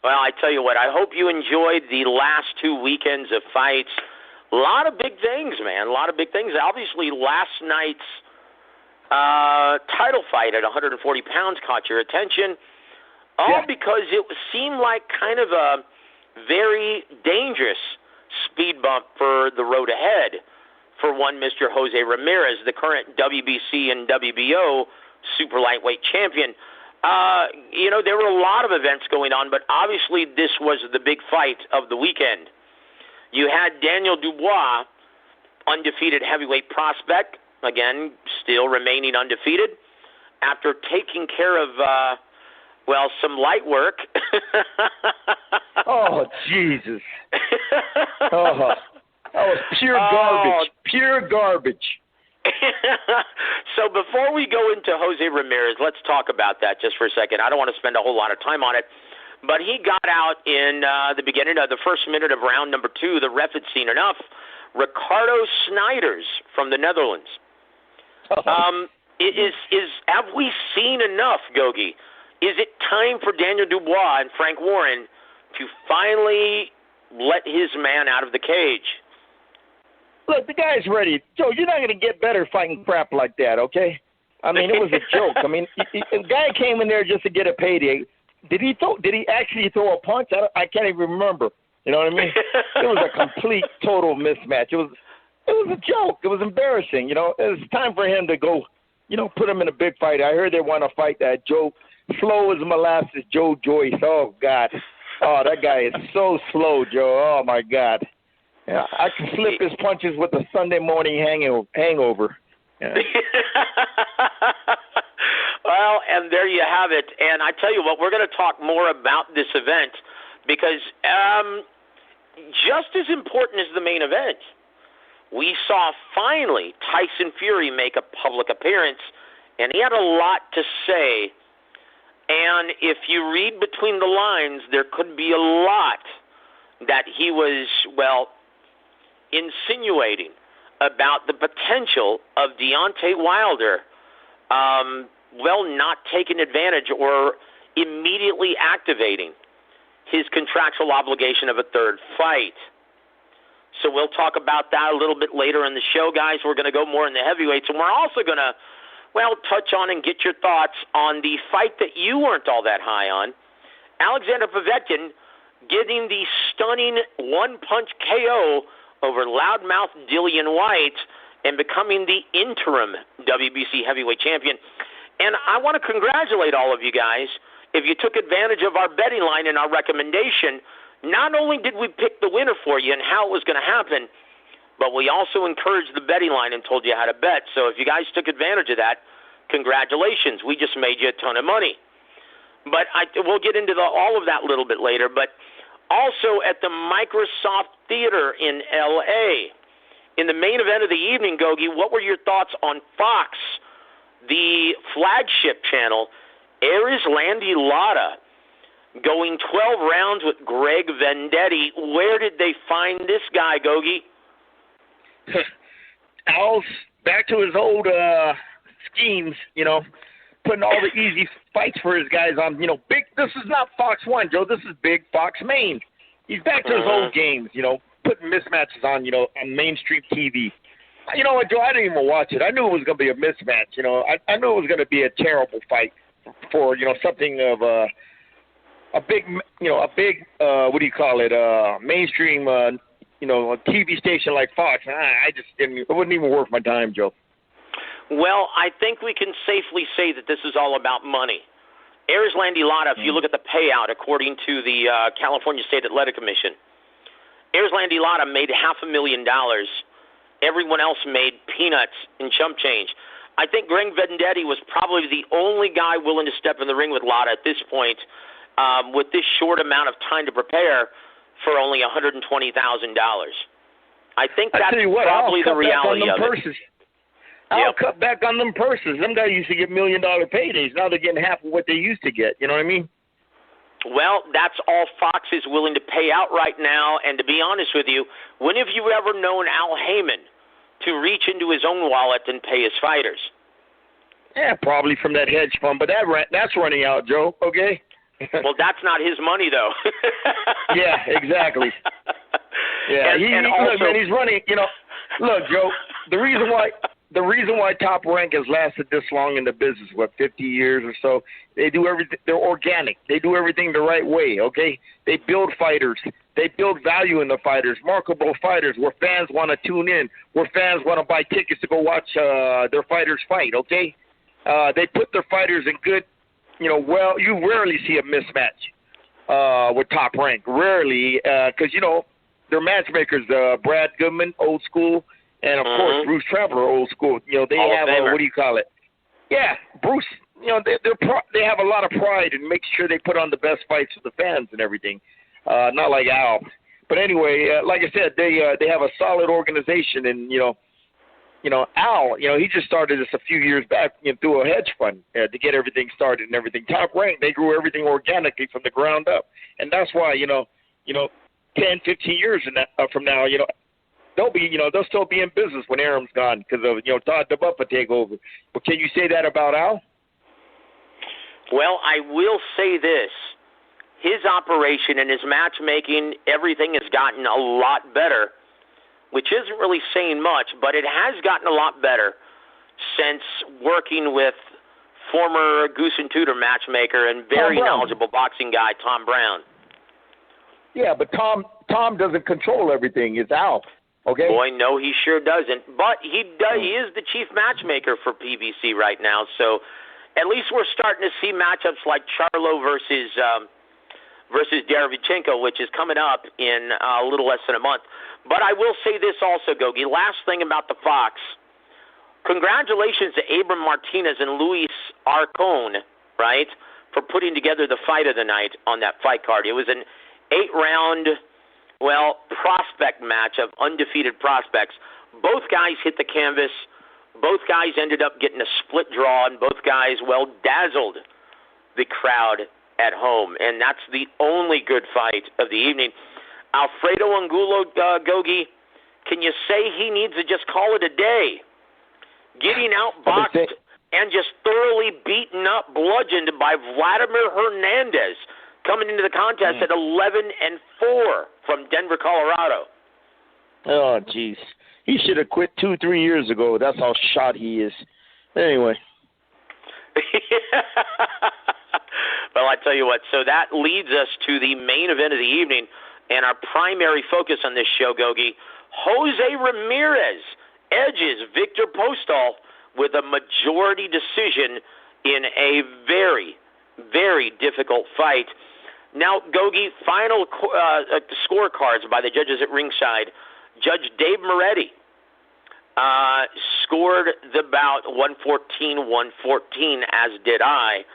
Well, I tell you what, I hope you enjoyed the last 2 weekends of fights. A lot of big things, man. A lot of big things. Obviously, last night's title fight at 140 pounds caught your attention, all because it seemed like kind of a very dangerous speed bump for the road ahead for one Mr. Jose Ramirez, the current WBC and WBO super lightweight champion. There were a lot of events going on, but obviously this was the big fight of the weekend. You had Daniel Dubois, undefeated heavyweight prospect, again, still remaining undefeated, after taking care of, some light work. Oh, Jesus. Oh, that was pure garbage. So before we go into Jose Ramirez, let's talk about that just for a second. I don't want to spend a whole lot of time on it, but he got out in the beginning of the first minute of round number 2. The ref had seen enough. Ricardo Snijders from the Netherlands. Have we seen enough, Gogue? Is it time for Daniel Dubois and Frank Warren to finally let his man out of the cage? Look, the guy's ready. Joe, you're not going to get better fighting crap like that, okay? I mean, it was a joke. I mean, the guy came in there just to get a payday. Did he actually throw a punch? I can't even remember. You know what I mean? It was a complete, total mismatch. It was a joke. It was embarrassing. It was time for him to go, put him in a big fight. I heard they want to fight that Joe, slow as molasses, Joe Joyce. Oh, God. Oh, that guy is so slow, Joe. Oh, my God. Yeah, I can slip his punches with a Sunday morning hangover. Yeah. Well, and there you have it. And I tell you what, we're going to talk more about this event because just as important as the main event, we saw finally Tyson Fury make a public appearance, and he had a lot to say. And if you read between the lines, there could be a lot that he was, insinuating about the potential of Deontay Wilder, not taking advantage or immediately activating his contractual obligation of a third fight. So we'll talk about that a little bit later in the show, guys. We're going to go more in the heavyweights, and we're also going to, touch on and get your thoughts on the fight that you weren't all that high on. Alexander Povetkin getting the stunning one-punch KO over loudmouth Dillian White and becoming the interim WBC heavyweight champion. And I want to congratulate all of you guys. If you took advantage of our betting line and our recommendation, not only did we pick the winner for you and how it was going to happen, but we also encouraged the betting line and told you how to bet. So if you guys took advantage of that, congratulations. We just made you a ton of money. But we'll get into all of that a little bit later. But also at the Microsoft Theater in L.A., in the main event of the evening, Gogue, what were your thoughts on Fox, the flagship channel, Aries Landy Lotta, going 12 rounds with Greg Vendetti? Where did they find this guy, Gogue? Al's back to his old schemes, putting all the easy fights for his guys on, big. This is not Fox 1, Joe. This is big Fox Main. He's back to his old games, putting mismatches on, on mainstream TV. You know what, Joe? I didn't even watch it. I knew it was going to be a mismatch. I knew it was going to be a terrible fight for, something of a big, what do you call it? Mainstream, a TV station like Fox. I just didn't. It wouldn't even worth my time, Joe. Well, I think we can safely say that this is all about money. Aries Landy Lotta, if you look at the payout according to the California State Athletic Commission, Aries Landy Lotta made $500,000. Everyone else made peanuts and chump change. I think Greg Vendetti was probably the only guy willing to step in the ring with Lotta at this point, with this short amount of time to prepare for only $120,000. I think that's probably the reality of it. I'll cut back on them purses. Them guys used to get $1 million paydays. Now they're getting half of what they used to get. You know what I mean? Well, that's all Fox is willing to pay out right now. And to be honest with you, when have you ever known Al Heyman to reach into his own wallet and pay his fighters? Yeah, probably from that hedge fund, but that's running out, Joe, okay? Well, that's not his money, though. Yeah, exactly. Yeah, look, man, he's running. Look, Joe. The reason why Top Rank has lasted this long in the business, 50 years or so, they do everything. They're organic. They do everything the right way. Okay, they build fighters. They build value in the fighters. Marketable fighters, where fans want to tune in, where fans want to buy tickets to go watch their fighters fight. Okay, they put their fighters in good. Well, you rarely see a mismatch with Top Rank. Rarely, because, their matchmakers, Brad Goodman, old school, and, of course, Bruce Traveler, old school. They have, what do you call it? Yeah, Bruce, they have a lot of pride and make sure they put on the best fights for the fans and everything. Not like Al. But anyway, like I said, they have a solid organization, and, Al, he just started this a few years back through a hedge fund to get everything started and everything. Top Rank, they grew everything organically from the ground up. And that's why, 10, 15 years from now, they'll still be in business when Aram's gone because of, Todd DeBuffa takeover. But can you say that about Al? Well, I will say this. His operation and his matchmaking, everything has gotten a lot better, which isn't really saying much, but it has gotten a lot better since working with former Goose and Tudor matchmaker and very knowledgeable boxing guy, Tom Brown. Yeah, but Tom doesn't control everything. It's Al. Okay. Boy, no, he sure doesn't. But he is the chief matchmaker for PBC right now. So at least we're starting to see matchups like Charlo versus Derevchenko, which is coming up in a little less than a month. But I will say this also, Gogue. Last thing about the Fox. Congratulations to Abram Martinez and Luis Arcon, right, for putting together the fight of the night on that fight card. It was an 8-round, prospect match of undefeated prospects. Both guys hit the canvas. Both guys ended up getting a split draw, and both guys, dazzled the crowd at home. And that's the only good fight of the evening. Alfredo Angulo, Gogue, can you say he needs to just call it a day? Getting outboxed and just thoroughly beaten up, bludgeoned by Vladimir Hernandez, coming into the contest at 11-4 from Denver, Colorado. Oh, jeez. He should have quit 2-3 years ago. That's how shot he is. Anyway. Well, I tell you what, so that leads us to the main event of the evening and our primary focus on this show, Gogue. Jose Ramirez edges Viktor Postol with a majority decision in a very, very difficult fight. Now, Gogue, final scorecards by the judges at ringside. Judge Dave Moretti scored the bout 114-114, as did I.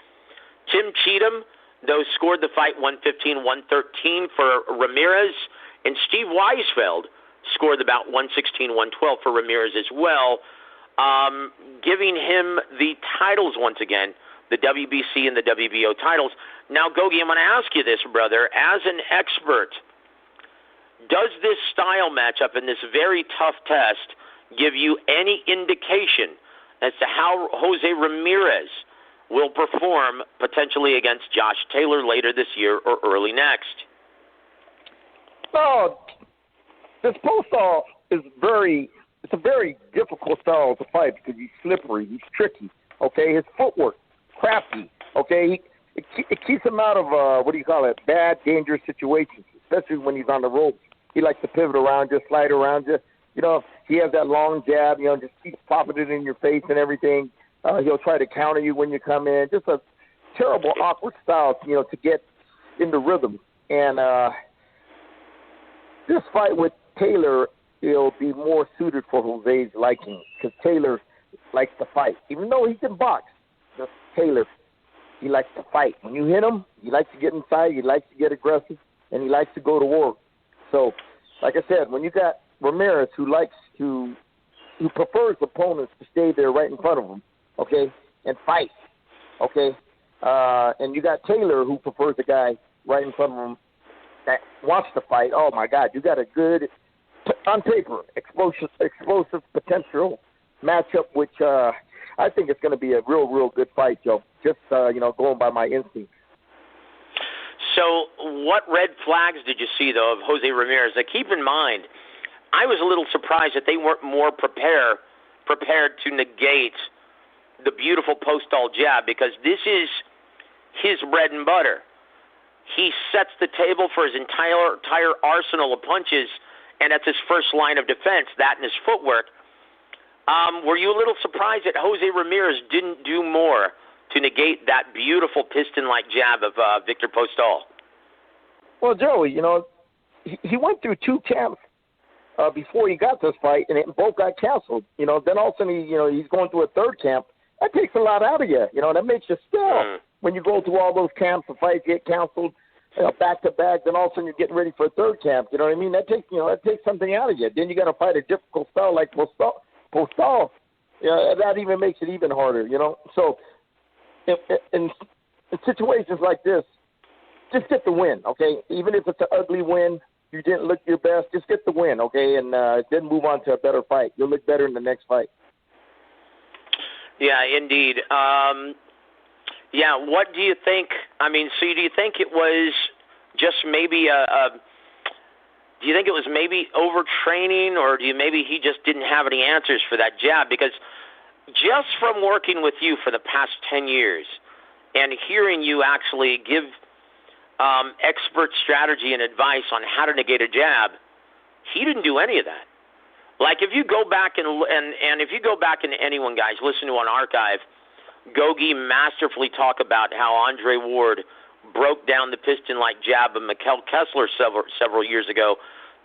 Tim Cheatham, though, scored the fight 115-113 for Ramirez, and Steve Weisfeld scored the bout 116-112 for Ramirez as well, giving him the titles once again, the WBC and the WBO titles. Now, Gogue, I'm going to ask you this, brother. As an expert, does this style matchup and this very tough test give you any indication as to how Jose Ramirez will perform potentially against Josh Taylor later this year or early next? Oh, this Postol is it's a very difficult style to fight because he's slippery, he's tricky, okay? His footwork, crafty, okay? It keeps him out of, bad, dangerous situations, especially when he's on the ropes. He likes to pivot around you, slide around you. He has that long jab, just keeps popping it in your face and everything. He'll try to counter you when you come in. Just a terrible, awkward style, to get into rhythm. And this fight with Taylor, it'll be more suited for Jose's liking because Taylor likes to fight. Even though he can box, just Taylor, he likes to fight. When you hit him, he likes to get inside, he likes to get aggressive, and he likes to go to work. So, like I said, when you got Ramirez who prefers opponents to stay there right in front of him, okay, and fight, okay, and you got Taylor who prefers a guy right in front of him that wants to fight. Oh my God, you got a good, on paper, explosive potential matchup, which I think it's going to be a real good fight, Joe. Just going by my instinct. So what red flags did you see, though, of Jose Ramirez? Now, keep in mind, I was a little surprised that they weren't more prepared to negate the beautiful Postol jab, because this is his bread and butter. He sets the table for his entire arsenal of punches, and that's his first line of defense, that and his footwork. Were you a little surprised that Jose Ramirez didn't do more to negate that beautiful piston-like jab of Viktor Postol? Well, Joey, he went through 2 camps before he got this fight, and both got canceled. Then all of a sudden, he's going through a 3rd camp. That takes a lot out of you. That makes you stale. When you go through all those camps, the fights get canceled back to back. Then all of a sudden you're getting ready for a 3rd camp. You know what I mean? That takes something out of you. Then you got to fight a difficult style like Postol. That even makes it even harder. So in situations like this, just get the win, okay? Even if it's an ugly win, you didn't look your best. Just get the win, okay? And then move on to a better fight. You'll look better in the next fight. Yeah, indeed. What do you think? I mean, so do you think it was just maybe do you think it was maybe overtraining, or maybe he just didn't have any answers for that jab? Because just from working with you for the past 10 years and hearing you actually give expert strategy and advice on how to negate a jab, he didn't do any of that. Like, if you go back and if you go back, and anyone, guys, listen to an archive, Gogue masterfully talk about how Andre Ward broke down the piston-like jab of Mikkel Kessler several years ago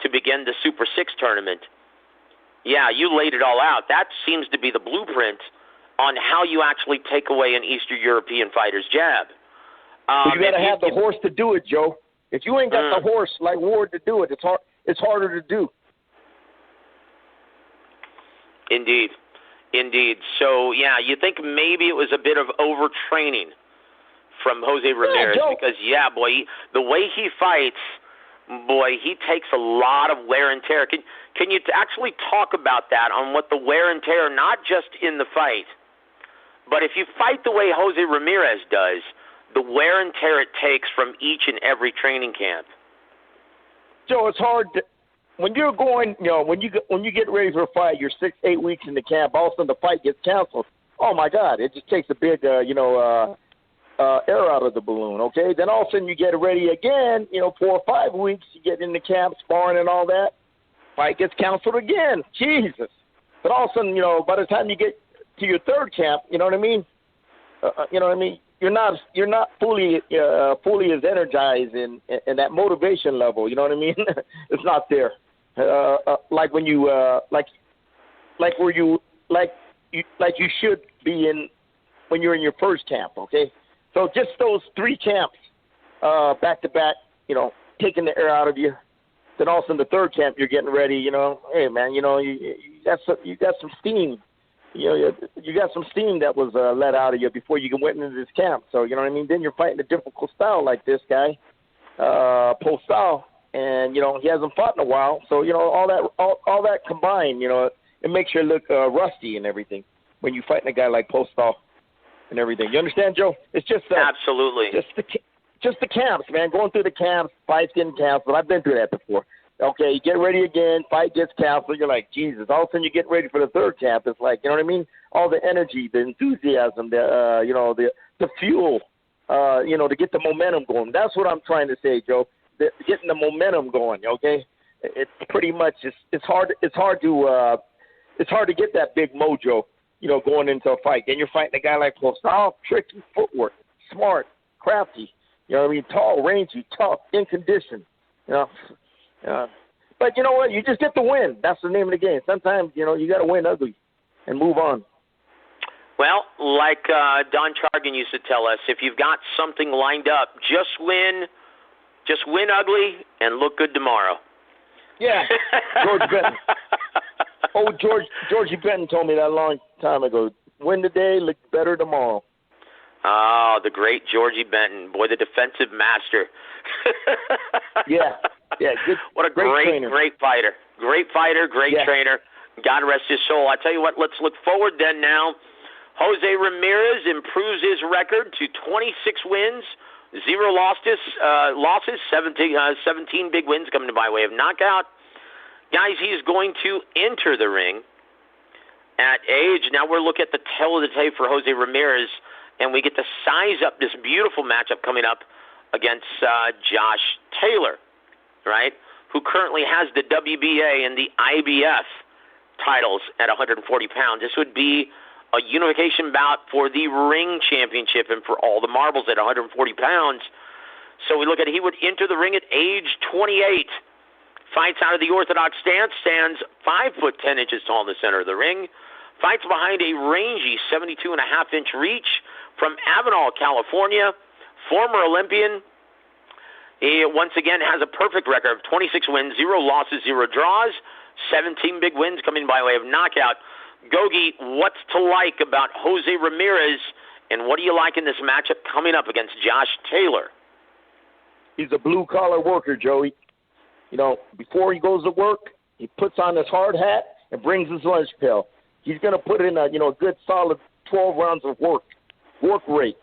to begin the Super 6 tournament. Yeah, you laid it all out. That seems to be the blueprint on how you actually take away an Eastern European fighter's jab. You got to have the horse to do it, Joe. If you ain't got the horse like Ward to do it, it's harder to do. Indeed. So, you think maybe it was a bit of overtraining from Jose Ramirez, because, the way he fights, he takes a lot of wear and tear. Can you actually talk about that, on what the wear and tear, not just in the fight, but if you fight the way Jose Ramirez does, the wear and tear it takes from each and every training camp? Joe, it's hard to... When you're going, when you get ready for a fight, you're 6-8 weeks in the camp. All of a sudden, the fight gets canceled. Oh my God! It just takes a big, air out of the balloon. Okay. Then all of a sudden, you get ready again. 4 or 5 weeks, you get in the camp, sparring and all that. Fight gets canceled again. Jesus! But all of a sudden, by the time you get to your 3rd camp, you know what I mean? You're not fully as energized and that motivation level. You know what I mean? It's not there. Like when you you should be in when you're in your 1st camp, okay? So just those 3 camps back to back, taking the air out of you. Then all of a sudden the 3rd camp you're getting ready, hey man, you got some steam. You got some steam that was let out of you before you went into this camp. So you know what I mean? Then you're fighting a difficult style like this guy, Postol. And, he hasn't fought in a while. So, all that combined, it makes you look rusty and everything when you're fighting a guy like Postol and everything. You understand, Joe? It's just absolutely. Just the camps, man. Going through the camps, fights getting canceled. I've been through that before. Okay, you get ready again, fight gets canceled. You're like, Jesus. All of a sudden you get ready for the 3rd camp. It's like, you know what I mean? All the energy, the enthusiasm, the fuel, to get the momentum going. That's what I'm trying to say, Joe. Getting the momentum going, okay? It's pretty much it's hard to get that big mojo, going into a fight. Then you're fighting a guy like Postol, tricky footwork, smart, crafty. You know what I mean? Tall, rangy, tough, in condition. But you know what? You just get the win. That's the name of the game. Sometimes you got to win ugly and move on. Well, like Don Chargan used to tell us, if you've got something lined up, just win ugly and look good tomorrow. Yeah, George Benton. Georgie Benton told me that a long time ago. Win today, look better tomorrow. Oh, the great Georgie Benton. Boy, the defensive master. Yeah, good. What a great fighter. Great fighter, great trainer. God rest his soul. I tell you what, let's look forward then now. Jose Ramirez improves his record to 26 wins, 0 losses, 17 big wins coming by way of knockout. Guys, he's going to enter the ring at age. Now we're looking at the tail of the tape for Jose Ramirez, and we get to size up this beautiful matchup coming up against Josh Taylor, right, who currently has the WBA and the IBF titles at 140 pounds. This would be a unification bout for the ring championship and for all the marbles at 140 pounds. So we look at he would enter the ring at age 28. Fights out of the orthodox stance, stands 5 foot 10 inches tall in the center of the ring. Fights behind a rangy 72.5-inch reach from Avenal, California. Former Olympian. He once again has a perfect record of 26 wins, 0 losses, 0 draws, 17 big wins coming by way of knockout. Gogue, what's to like about Jose Ramirez, and what do you like in this matchup coming up against Josh Taylor? He's a blue-collar worker, Joey. You know, before he goes to work, he puts on his hard hat and brings his lunch pail. He's going to put in a good solid 12 rounds of work rate,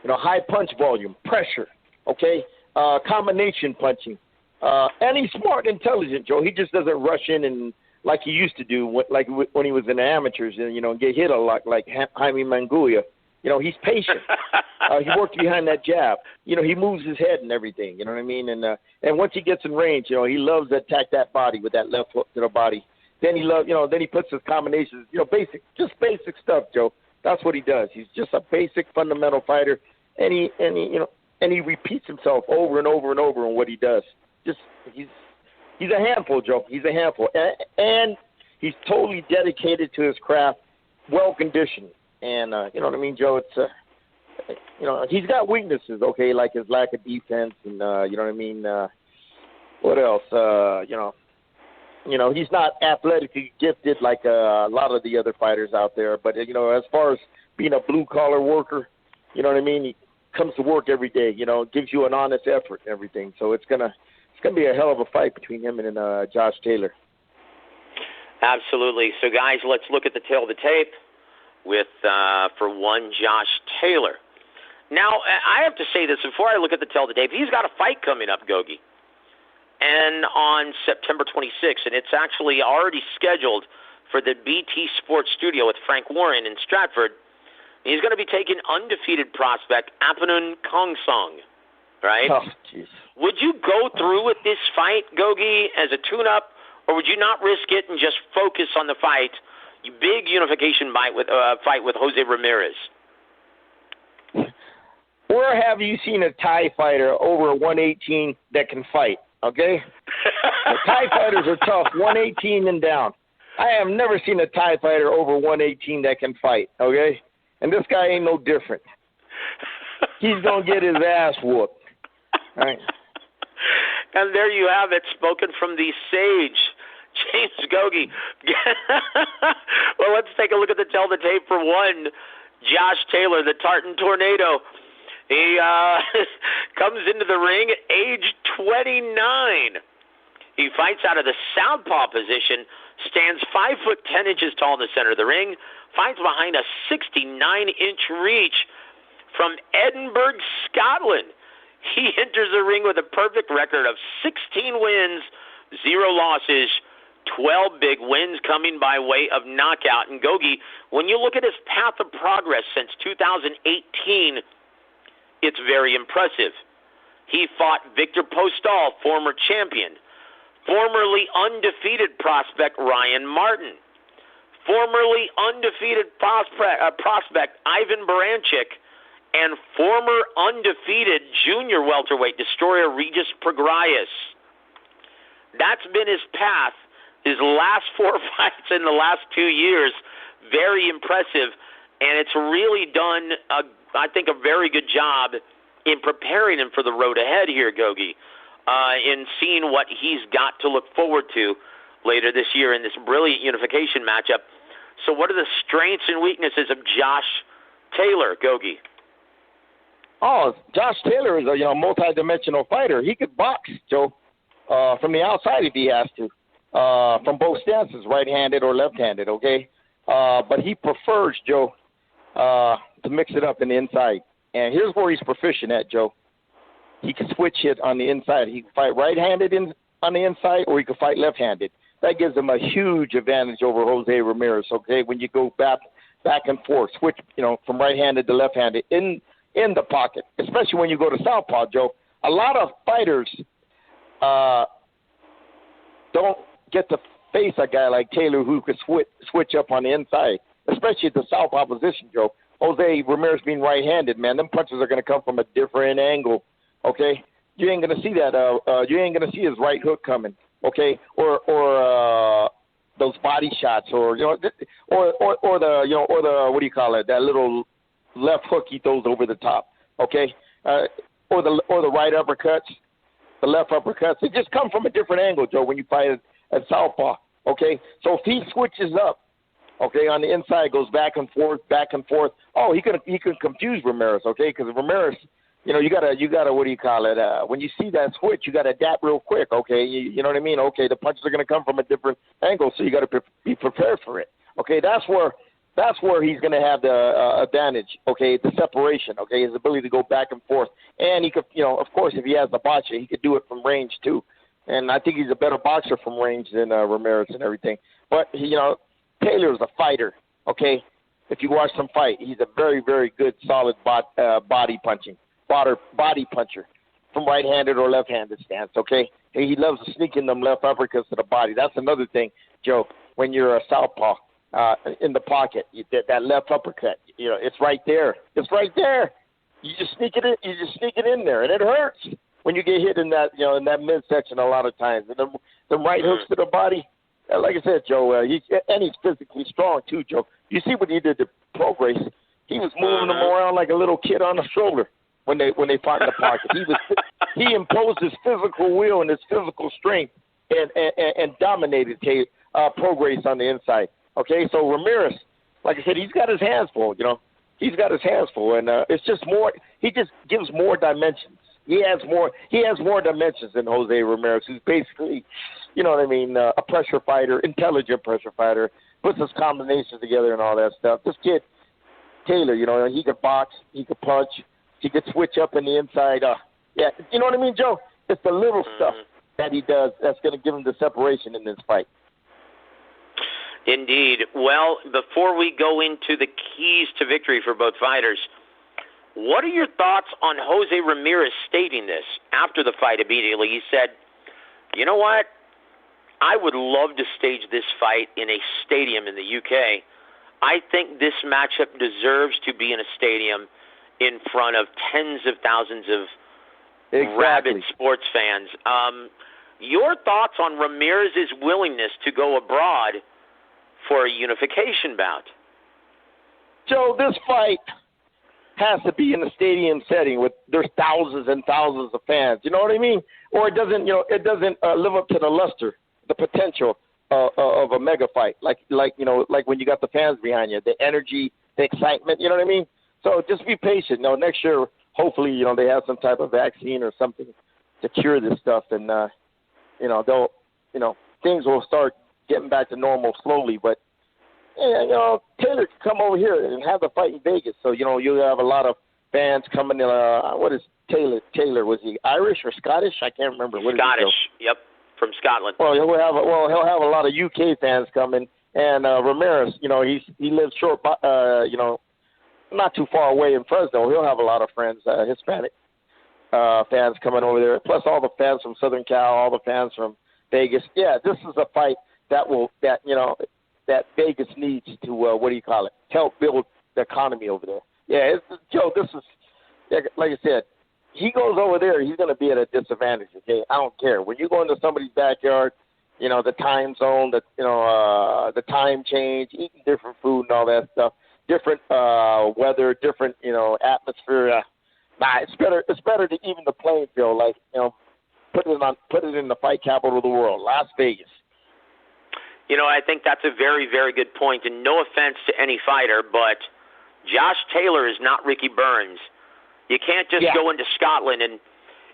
high punch volume, pressure, okay, combination punching. And he's smart and intelligent, Joe. He just doesn't rush in and like he used to do, like when he was in the amateurs, and get hit a lot like Jaime Manguia. He's patient. He works behind that jab. He moves his head and everything. You know what I mean? And once he gets in range, he loves to attack that body with that left hook to the body. Then then he puts his combinations. Basic stuff, Joe. That's what he does. He's just a basic fundamental fighter, and he repeats himself over and over and over in what he does. He's a handful, Joe. He's a handful, and he's totally dedicated to his craft, well conditioned. And you know what I mean, Joe? It's he's got weaknesses, okay, like his lack of defense, and you know what I mean. What else? He's not athletically gifted like a lot of the other fighters out there. But as far as being a blue collar worker, you know what I mean. He comes to work every day. Gives you an honest effort and everything. So it's gonna be a hell of a fight between him and Josh Taylor. Absolutely. So guys, let's look at the tail of the tape with for one Josh Taylor. Now I have to say this before I look at the tail of the tape. He's got a fight coming up, Gogue, and on September 26th, and it's actually already scheduled for the BT Sports Studio with Frank Warren in Stratford. He's going to be taking undefeated prospect Apinun Khongsong, right? Oh, jeez. Would you go through with this fight, Gogue, as a tune-up, or would you not risk it and just focus on the fight, big unification fight with Jose Ramirez? Where have you seen a Thai fighter over 118 that can fight? Okay, the Thai fighters are tough, 118 and down. I have never seen a Thai fighter over 118 that can fight. Okay, and this guy ain't no different. He's gonna get his ass whooped. All right. And there you have it, spoken from the sage, James Gogue. Well, let's take a look at the tail of the tape for one Josh Taylor, the Tartan Tornado. He comes into the ring at age 29. He fights out of the southpaw position, stands 5 foot 10 inches tall in the center of the ring, fights behind a 69-inch reach from Edinburgh, Scotland. He enters the ring with a perfect record of 16 wins, 0 losses, 12 big wins coming by way of knockout. And Gogue, when you look at his path of progress since 2018, it's very impressive. He fought Viktor Postol, former champion, formerly undefeated prospect Ryan Martin, formerly undefeated prospect Ivan Baranchik, and former undefeated junior welterweight destroyer Regis Prograis. That's been his path. His last 4 fights in the last 2 years, very impressive, and it's really done I think a very good job in preparing him for the road ahead here, Gogue, in seeing what he's got to look forward to later this year in this brilliant unification matchup. So what are the strengths and weaknesses of Josh Taylor, Gogue? Oh, Josh Taylor is a multi-dimensional fighter. He could box, Joe, from the outside if he has to, from both stances, right-handed or left-handed, okay? But he prefers, Joe, to mix it up in the inside. And here's where he's proficient at, Joe. he can switch it on the inside. He can fight right-handed on the inside, or he can fight left-handed. That gives him a huge advantage over Jose Ramirez. Okay, when you go back and forth, switch, from right-handed to left-handed in the pocket, especially when you go to southpaw, Joe. A lot of fighters don't get to face a guy like Taylor who could switch up on the inside, especially at the southpaw position, Joe. Jose Ramirez being right-handed, man, them punches are going to come from a different angle, okay? You ain't going to see that. You ain't going to see his right hook coming, okay? Or those body shots, or the what do you call it? That little left hook he throws over the top, okay? Or the right uppercuts, the left uppercuts. They just come from a different angle, Joe, when you fight at southpaw, okay? So if he switches up, okay, on the inside, goes back and forth, oh, he can confuse Ramirez, okay? Because Ramirez, you gotta what do you call it? When you see that switch, you gotta adapt real quick, okay? You know what I mean? Okay, the punches are gonna come from a different angle, so you gotta be prepared for it. Okay, that's where he's gonna have the advantage. Okay, the separation. Okay, his ability to go back and forth, and he could, of course, if he has the boxer, he could do it from range too. And I think he's a better boxer from range than Ramirez and everything. But Taylor's a fighter. Okay, if you watch him fight, he's a very, very good, solid body puncher from right-handed or left-handed stance. Okay, he loves to sneak in them left uppercuts to the body. That's another thing, Joe. When you're a southpaw in the pocket, that left uppercut, it's right there. It's right there. You just sneak it in. You just sneak it in there, and it hurts when you get hit in that, in that midsection a lot of times. And the right hooks to the body. Like I said, Joe, he's physically strong too, Joe. You see what he did to Progress? He was moving them around like a little kid on a stroller when they fought in the pocket. He imposed his physical will and his physical strength and dominated Progress on the inside. Okay, so Ramirez, like I said, he's got his hands full. He's got his hands full, and it's just more. He just gives more dimensions. He has more dimensions than Jose Ramirez, who's basically, a pressure fighter, intelligent pressure fighter, puts his combinations together and all that stuff. This kid, Taylor, he could box, he could punch, he could switch up in the inside. You know what I mean, Joe? It's the little stuff that he does that's going to give him the separation in this fight. Indeed. Well, before we go into the keys to victory for both fighters, what are your thoughts on Jose Ramirez stating this after the fight immediately? He said, you know what? I would love to stage this fight in a stadium in the UK. I think this matchup deserves to be in a stadium in front of tens of thousands of rabid sports fans. Your thoughts on Ramirez's willingness to go abroad for a unification bout? Joe, this fight has to be in a stadium setting with there's thousands and thousands of fans. You know what I mean? Or it doesn't live up to the luster, the potential of a mega fight. Like when you got the fans behind you, the energy, the excitement. You know what I mean? So just be patient. Next year, hopefully, they have some type of vaccine or something to cure this stuff, and they'll, things will start getting back to normal slowly. But Taylor can come over here and have the fight in Vegas. So, you'll have a lot of fans coming in. What is Taylor? Was he Irish or Scottish? I can't remember. Scottish, yep, from Scotland. Well, he'll have a lot of UK fans coming. And Ramirez, he lives short, not too far away in Fresno. He'll have a lot of friends, Hispanic fans coming over there. Plus all the fans from Southern Cal, all the fans from Vegas. Yeah, this is a fight that Vegas needs to, help build the economy over there. Yeah, Joe, this is, like I said, he goes over there, he's going to be at a disadvantage, okay? I don't care. When you go into somebody's backyard, the time zone, the time change, eating different food and all that stuff, different weather, different, atmosphere. It's better to even the playing field, put it in the fight capital of the world, Las Vegas. I think that's a very, very good point, and no offense to any fighter, but Josh Taylor is not Ricky Burns. You can't just go into Scotland and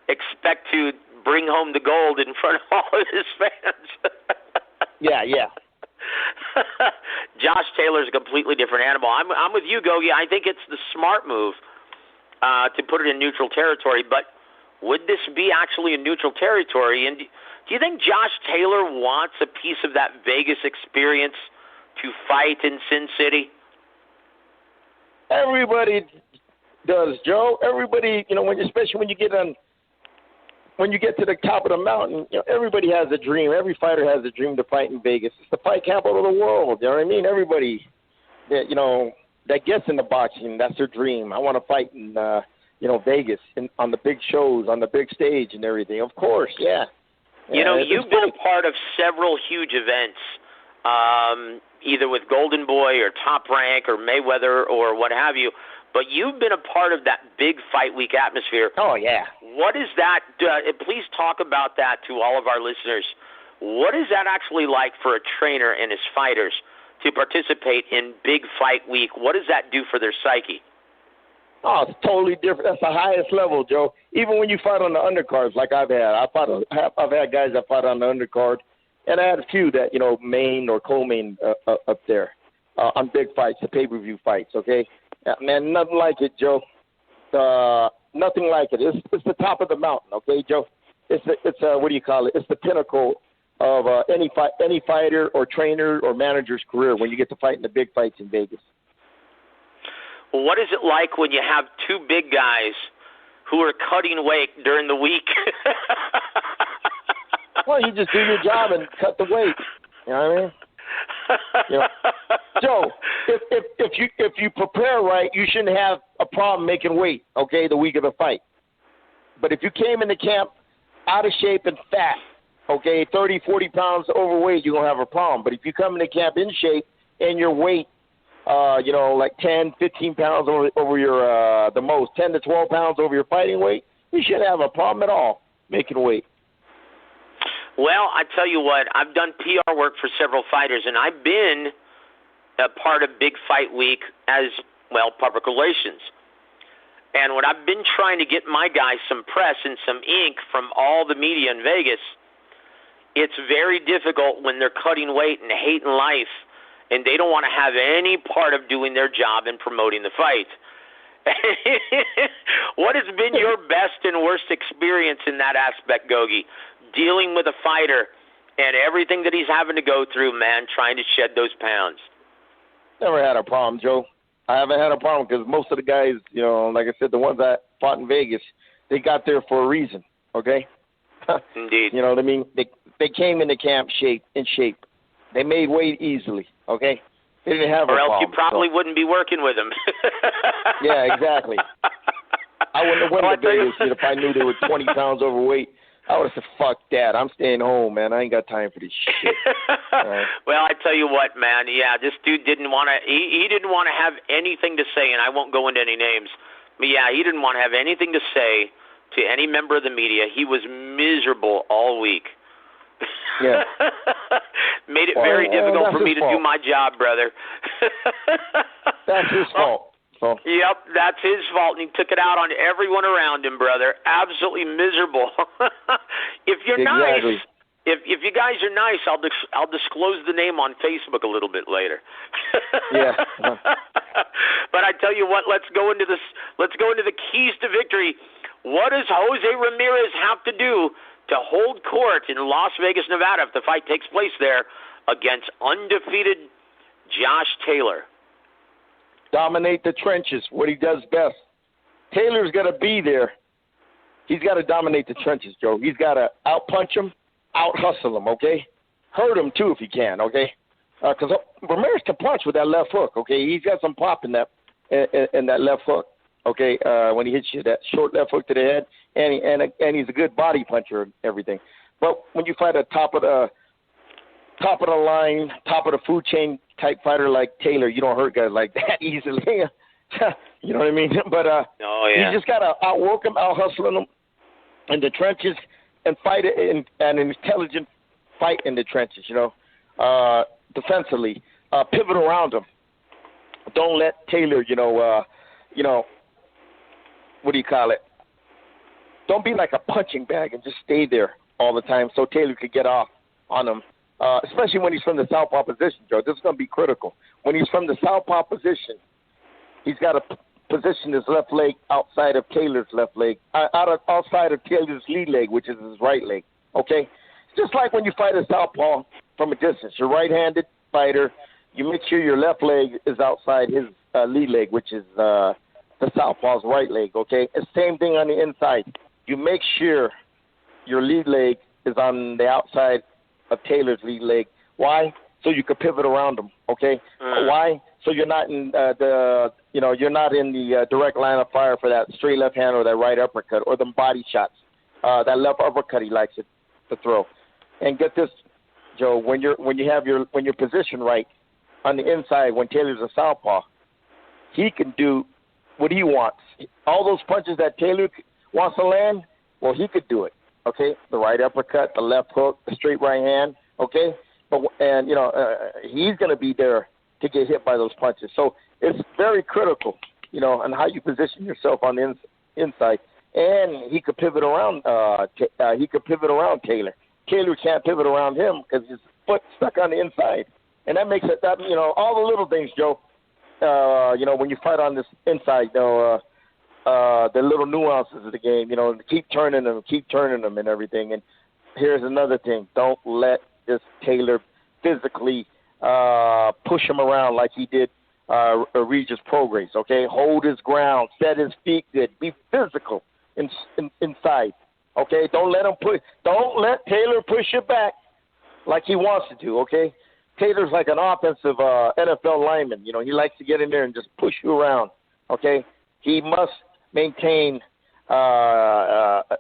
expect to bring home the gold in front of all of his fans. Yeah. Josh Taylor's a completely different animal. I'm with you, Gogue. I think it's the smart move to put it in neutral territory, but would this be actually a neutral territory? And do you think Josh Taylor wants a piece of that Vegas experience to fight in Sin City? Everybody does, Joe. Everybody, especially when you get to the top of the mountain, everybody has a dream. Every fighter has a dream to fight in Vegas. It's the fight capital of the world. You know what I mean? Everybody that gets into boxing, that's their dream. I want to fight in Vegas on the big shows, on the big stage and everything. Of course, yeah. You've been a part of several huge events, either with Golden Boy or Top Rank or Mayweather or what have you, but you've been a part of that big fight week atmosphere. Oh, yeah. What is that? Please talk about that to all of our listeners. What is that actually like for a trainer and his fighters to participate in big fight week? What does that do for their psyche? Oh, it's totally different. That's the highest level, Joe. Even when you fight on the undercards, like I've had. I've had guys that fought on the undercard, and I had a few that, main or co-main up there on big fights, the pay-per-view fights, okay? Man, nothing like it, Joe. Nothing like it. It's the top of the mountain, okay, Joe? It's what do you call it? It's the pinnacle of any fighter or trainer or manager's career when you get to fight in the big fights in Vegas. Well, what is it like when you have two big guys who are cutting weight during the week? Well, you just do your job and cut the weight. You know what I mean? Joe, if you prepare right, you shouldn't have a problem making weight, okay, the week of the fight. But if you came into camp out of shape and fat, okay, 30, 40 pounds overweight, you're going to have a problem. But if you come into camp in shape and your weight, like 10, 15 pounds over your, the most, 10 to 12 pounds over your fighting weight, you shouldn't have a problem at all making weight. Well, I tell you what, I've done PR work for several fighters, and I've been a part of Big Fight Week as, well, public relations. And when I've been trying to get my guys some press and some ink from all the media in Vegas, it's very difficult when they're cutting weight and hating life, and they don't want to have any part of doing their job and promoting the fight. What has been your best and worst experience in that aspect, Gogue? Dealing with a fighter and everything that he's having to go through, man, trying to shed those pounds. Never had a problem, Joe. I haven't had a problem because most of the guys, like I said, the ones that fought in Vegas, they got there for a reason, okay? Indeed. You know what I mean? They came into camp in shape. They made weight easily, okay? They didn't have a problem. Or else you probably wouldn't be working with them. Yeah, exactly. I wouldn't have went to Vegas if I knew they were 20 pounds overweight. I would have said, fuck that. I'm staying home, man. I ain't got time for this shit. Well, I tell you what, man. Yeah, this dude didn't want to – he didn't want to have anything to say, and I won't go into any names. But, yeah, he didn't want to have anything to say to any member of the media. He was miserable all week. Yeah. Made it very difficult for me to do my job, brother. That's his fault. So. Yep, that's his fault, and he took it out on everyone around him, brother. Absolutely miserable. If you're nice, if you guys are nice, I'll disclose the name on Facebook a little bit later. Yeah. But I tell you what, let's go into this. Let's go into the keys to victory. What does Jose Ramirez have to do to hold court in Las Vegas, Nevada, if the fight takes place there, against undefeated Josh Taylor? Dominate the trenches, what he does best. Taylor's got to be there. He's got to dominate the trenches, Joe. He's got to out-punch him, out-hustle him, okay? Hurt him, too, if he can, okay? Because Ramirez can punch with that left hook, okay? He's got some pop in that left hook, okay, when he hits you that short left hook to the head, and he's a good body puncher and everything. But when you fight a top of the line, top of the food chain type fighter like Taylor, you don't hurt guys like that easily. You know what I mean? But you just got to outwork him, out-hustle him in the trenches and fight an intelligent fight in the trenches, defensively. Pivot around him. Don't let Taylor, what do you call it? Don't be like a punching bag and just stay there all the time so Taylor could get off on him. Especially when he's from the southpaw position, Joe. This is going to be critical. When he's from the southpaw position, he's got to position his left leg outside of Taylor's left leg, outside of Taylor's lead leg, which is his right leg. Okay, it's just like when you fight a southpaw from a distance. You're right-handed fighter. You make sure your left leg is outside his lead leg, which is the southpaw's right leg. Okay, it's the same thing on the inside. You make sure your lead leg is on the outside of Taylor's lead leg. Why? So you can pivot around him. Okay. Why? So you're not in you're not in the direct line of fire for that straight left hand or that right uppercut or them body shots. That left uppercut he likes it to throw. And get this, Joe, when you're positioned right on the inside, when Taylor's a southpaw, he can do what he wants. All those punches that Taylor wants to land, well, he could do it. Okay, the right uppercut, the left hook, the straight right hand. Okay, he's going to be there to get hit by those punches. So it's very critical, on how you position yourself on the inside. And he could pivot around. Taylor. Taylor can't pivot around him because his foot's stuck on the inside, and that makes it that all the little things, Joe. When you fight on this inside, the little nuances of the game. Keep turning them and everything. And here's another thing: don't let this Taylor physically push him around like he did Regis Prograis. Okay, hold his ground, set his feet good, be physical inside. Okay, don't let Taylor push you back like he wants to do. Okay, Taylor's like an offensive NFL lineman. He likes to get in there and just push you around. Okay, he must maintain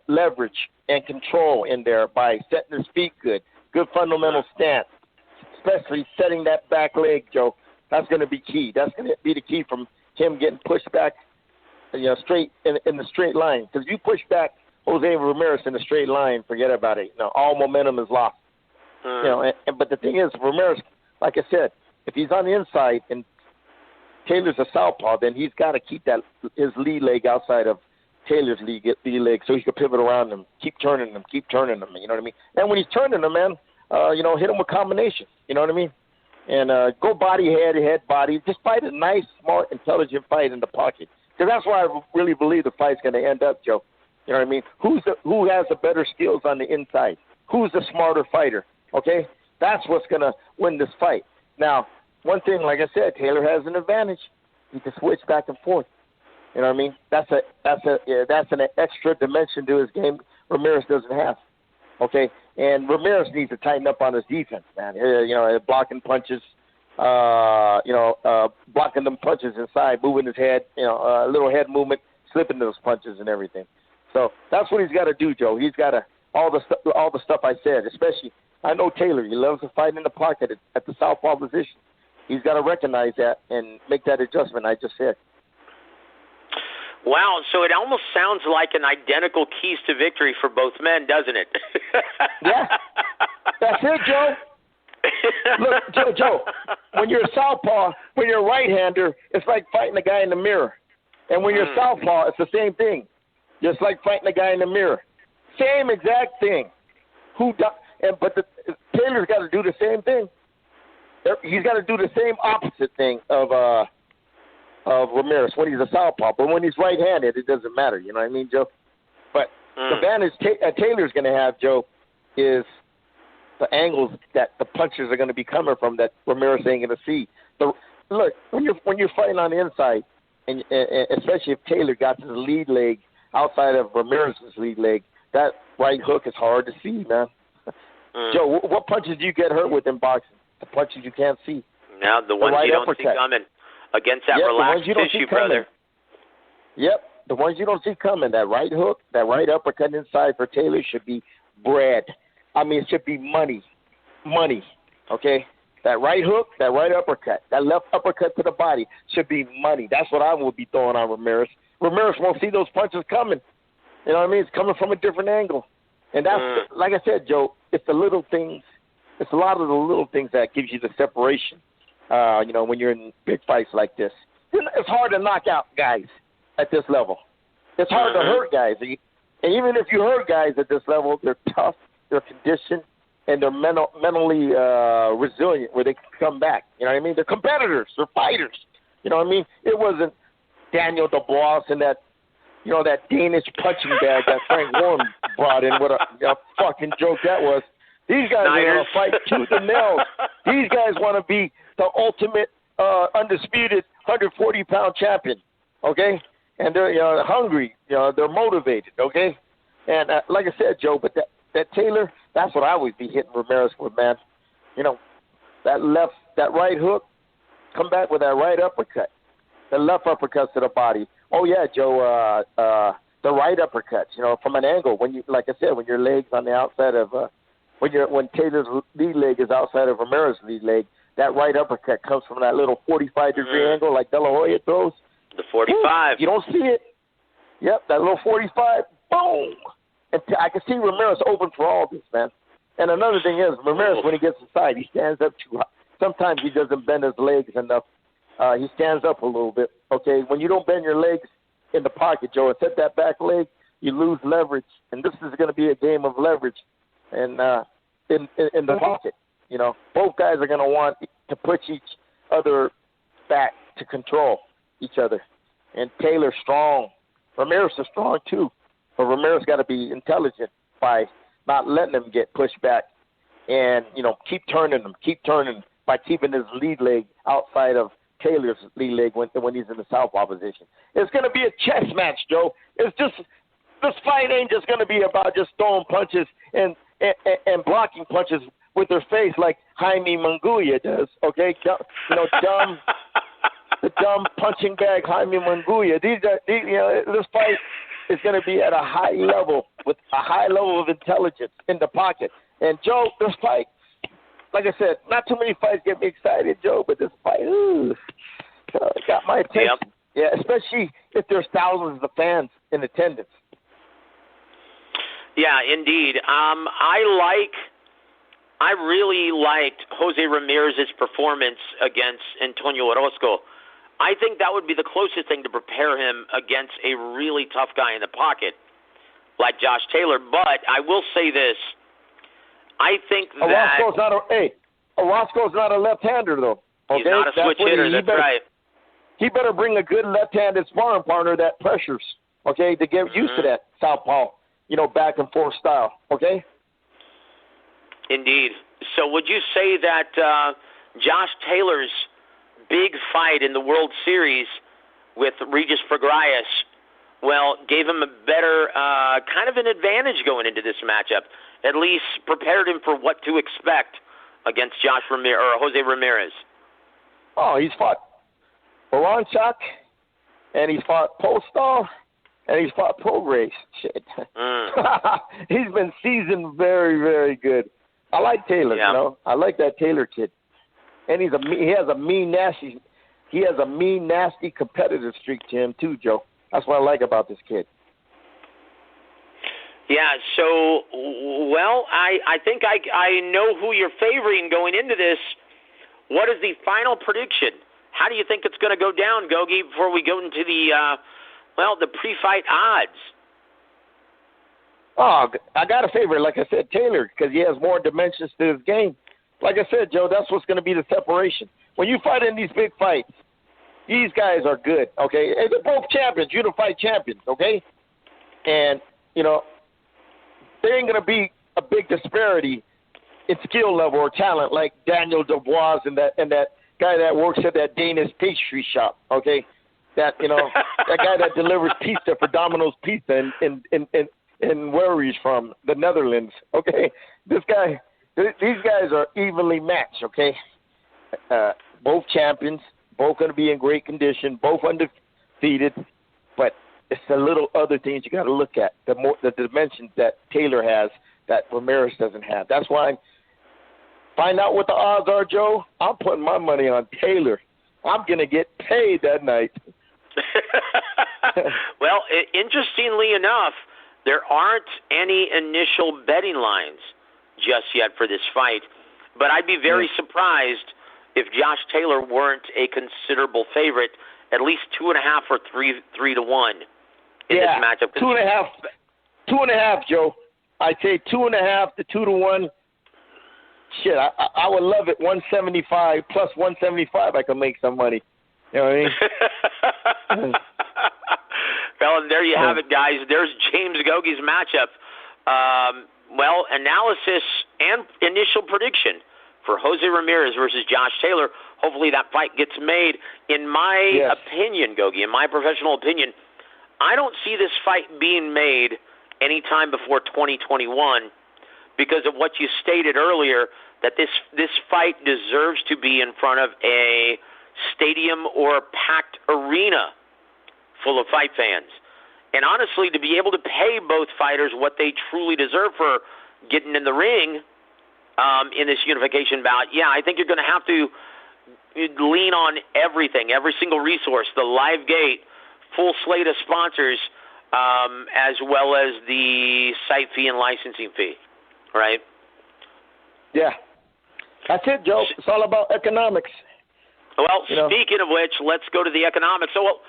leverage and control in there by setting his feet good fundamental stance, especially setting that back leg, Joe. That's going to be key. That's going to be the key from him getting pushed back, straight in the straight line. Because if you push back Jose Ramirez in the straight line, forget about it. All momentum is lost. But the thing is, Ramirez, like I said, if he's on the inside and Taylor's a southpaw, then he's got to keep his lead leg outside of Taylor's lead leg so he can pivot around him, keep turning them. You know what I mean? And when he's turning them, man, hit him with combinations. You know what I mean? And go body, head, body. Just fight a nice, smart, intelligent fight in the pocket. Because that's why I really believe the fight's going to end up, Joe. You know what I mean? Who has the better skills on the inside? Who's the smarter fighter? Okay? That's what's going to win this fight. Now, one thing, like I said, Taylor has an advantage. He can switch back and forth. You know what I mean? That's an extra dimension to his game Ramirez doesn't have. Okay? And Ramirez needs to tighten up on his defense, man. Blocking punches, blocking them punches inside, moving his head, a little head movement, slipping those punches and everything. So that's what he's got to do, Joe. He's got to all the stuff I said. Especially, I know Taylor. He loves to fight in the pocket at the southpaw position. He's got to recognize that and make that adjustment I just said. Wow, so it almost sounds like an identical keys to victory for both men, doesn't it? Yeah, that's it, Joe. Look, Joe, when you're a southpaw, when you're a right-hander, it's like fighting a guy in the mirror. And when you're southpaw, it's the same thing. Just like fighting a guy in the mirror. Same exact thing. But Taylor's got to do the same thing. He's got to do the same opposite thing of Ramirez when he's a southpaw. But when he's right-handed, it doesn't matter. You know what I mean, Joe? But the advantage Taylor's going to have, Joe, is the angles that the punches are going to be coming from that Ramirez ain't going to see. Look, when you're fighting on the inside, and especially if Taylor got his lead leg outside of Ramirez's lead leg, that right hook is hard to see, man. Joe, what punches do you get hurt with in boxing? The punches you can't see. Now the ones you don't see coming against that relaxed tissue, brother. Yep, the ones you don't see coming. That right hook, that right uppercut inside for Taylor should be bread. I mean, it should be money. Okay? That right hook, that right uppercut, that left uppercut to the body should be money. That's what I will be throwing on Ramirez. Ramirez won't see those punches coming. You know what I mean? It's coming from a different angle. And that's, like I said, Joe, it's the little things. It's a lot of the little things that gives you the separation, when you're in big fights like this. It's hard to knock out guys at this level. It's hard to hurt guys. And even if you hurt guys at this level, they're tough, they're conditioned, and they're mentally resilient where they can come back. You know what I mean? They're competitors. They're fighters. You know what I mean? It wasn't Daniel Dubois and that Danish punching bag that Frank Warren brought in. What a fucking joke that was. These guys are going to fight tooth and nail. These guys want to be the ultimate undisputed 140-pound champion, okay? And they're hungry. They're motivated, okay? And like I said, Joe, but that Taylor, that's what I always be hitting Ramirez with, man. That right hook, come back with that right uppercut. The left uppercuts to the body. Oh yeah, Joe. The right uppercuts. From an angle when like I said, when your legs on the outside of when Taylor's lead leg is outside of Ramirez's lead leg, that right uppercut comes from that little 45-degree angle like De La Hoya throws. The 45. You don't see it. Yep, that little 45. Boom. And I can see Ramirez open for all this, man. And another thing is, Ramirez, when he gets inside, he stands up too high. Sometimes he doesn't bend his legs enough. He stands up a little bit. Okay, when you don't bend your legs in the pocket, Joe, and set that back leg, you lose leverage. And this is going to be a game of leverage. And in the pocket, both guys are going to want to push each other back to control each other. And Taylor's strong. Ramirez is strong too, but Ramirez got to be intelligent by not letting him get pushed back, and keep turning by keeping his lead leg outside of Taylor's lead leg when he's in the southpaw position. It's going to be a chess match, Joe. It's just this fight ain't just going to be about just throwing punches and blocking punches with their face like Jaime Munguia does. Okay, the dumb punching bag Jaime Munguia. This fight is going to be at a high level with a high level of intelligence in the pocket. And Joe, this fight, like I said, not too many fights get me excited, Joe, but this fight, got my attention. Yep. Yeah, especially if there's thousands of fans in attendance. Yeah, indeed. I really liked Jose Ramirez's performance against Antonio Orozco. I think that would be the closest thing to prepare him against a really tough guy in the pocket like Josh Taylor. But I will say this. I think that Orozco's not a left-hander, though. Okay? He's not a switch hitter, that's right. He better bring a good left-handed sparring partner that pressures, okay, to get used to that southpaw, back and forth style, okay? Indeed. So would you say that Josh Taylor's big fight in the World Series with Regis Prograis, gave him a better kind of an advantage going into this matchup, at least prepared him for what to expect against Jose Ramirez? Oh, he's fought Baranchuk, and he's fought Postol, and he's fought Prograis. Shit. He's been seasoned very, very good. I like Taylor, I like that Taylor kid. And he has a mean, nasty competitive streak to him too, Joe. That's what I like about this kid. Yeah. So, I think I know who you're favoring going into this. What is the final prediction? How do you think it's going to go down, Gogue? Before we go into the pre-fight odds? Oh, I got a favorite, like I said, Taylor, because he has more dimensions to his game. Like I said, Joe, that's what's going to be the separation. When you fight in these big fights, these guys are good, okay? Hey, they're both champions, unified champions, okay? And, there ain't going to be a big disparity in skill level or talent like Daniel Dubois and that guy that works at that Danish pastry shop, okay? That, that guy that delivers pizza for Domino's Pizza in where he's from, the Netherlands, okay? These guys are evenly matched, okay? Both champions, both going to be in great condition, both undefeated, but it's the little other things you got to look at, the dimensions that Taylor has that Ramirez doesn't have. That's why find out what the odds are, Joe. I'm putting my money on Taylor. I'm going to get paid that night. Well, interestingly enough, there aren't any initial betting lines just yet for this fight, but I'd be very surprised if Josh Taylor weren't a considerable favorite, at least 2.5 or 3 to 1 in this matchup. 2.5, Joe. I'd say 2.5 to 2 to 1. Shit, I would love it. 175 plus 175, I could make some money. You know what I mean? Well, and there you have it, guys. There's James Gogue's matchup. Analysis and initial prediction for Jose Ramirez versus Josh Taylor. Hopefully that fight gets made. In my opinion, Gogue, in my professional opinion, I don't see this fight being made anytime before 2021 because of what you stated earlier, that this fight deserves to be in front of a stadium or packed arena full of fight fans. And honestly, to be able to pay both fighters what they truly deserve for getting in the ring in this unification bout, I think you're going to have to lean on everything, every single resource, the live gate, full slate of sponsors, as well as the site fee and licensing fee, right? Yeah. That's it, Joe. It's all about economics. Well, speaking of which, let's go to the economics. So,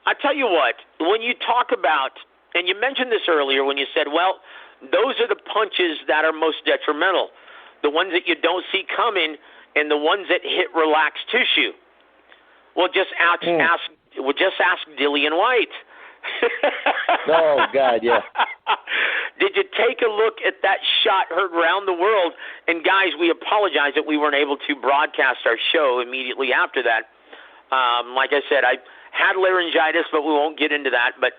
I tell you what, when you talk about, and you mentioned this earlier when you said, those are the punches that are most detrimental, the ones that you don't see coming and the ones that hit relaxed tissue. Well, just ask Dillian Whyte. Oh, God, yeah. Did you take a look at that shot heard around the world? And, guys, we apologize that we weren't able to broadcast our show immediately after that. Like I said, I had laryngitis, but we won't get into that. But,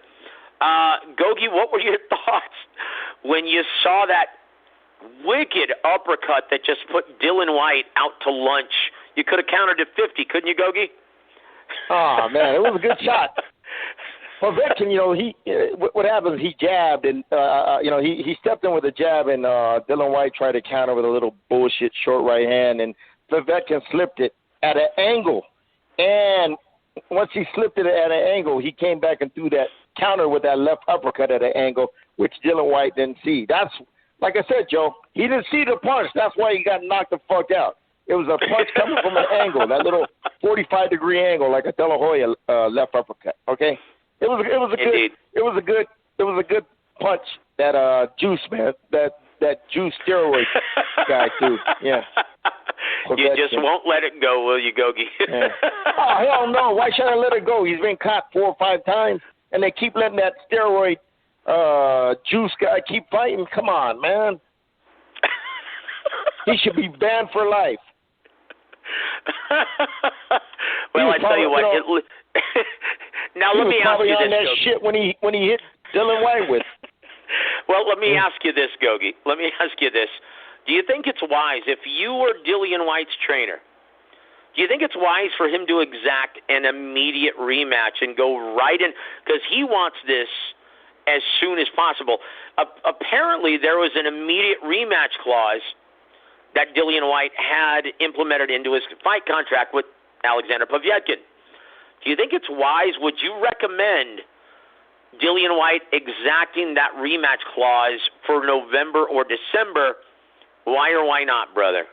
Gogue, what were your thoughts when you saw that wicked uppercut that just put Dillian Whyte out to lunch? You could have counted to 50, couldn't you, Gogue? Oh, man, it was a good shot. Well, Vetkin, what happened is he jabbed, and, he stepped in with a jab, and Dillian Whyte tried to counter with a little bullshit short right hand, and Vetkin slipped it at an angle. And once he slipped it at an angle, he came back and threw that counter with that left uppercut at an angle, which Dillian Whyte didn't see. That's, like I said, Joe, he didn't see the punch. That's why he got knocked the fuck out. It was a punch coming from an angle, that little 45-degree angle, like a De La Hoya left uppercut. Okay, it was a good punch. That juice, man, that juice steroid guy too. Yeah. You just won't let it go, will you, Gogue? Yeah. Oh, hell no. Why should I let it go? He's been caught 4 or 5 times, and they keep letting that steroid juice guy keep fighting. Come on, man. He should be banned for life. Well, I tell you what. Now let me ask you this, on that Gogue. shit when he hit Dillian Whyte with. Well, let me ask you this, Gogue. Let me ask you this. Do you think it's wise, if you were Dillian Whyte's trainer, do you think it's wise for him to exact an immediate rematch and go right in? Because he wants this as soon as possible. Apparently, there was an immediate rematch clause that Dillian Whyte had implemented into his fight contract with Alexander Povetkin. Do you think it's wise? Would you recommend Dillian Whyte exacting that rematch clause for November or December? Why or why not, brother?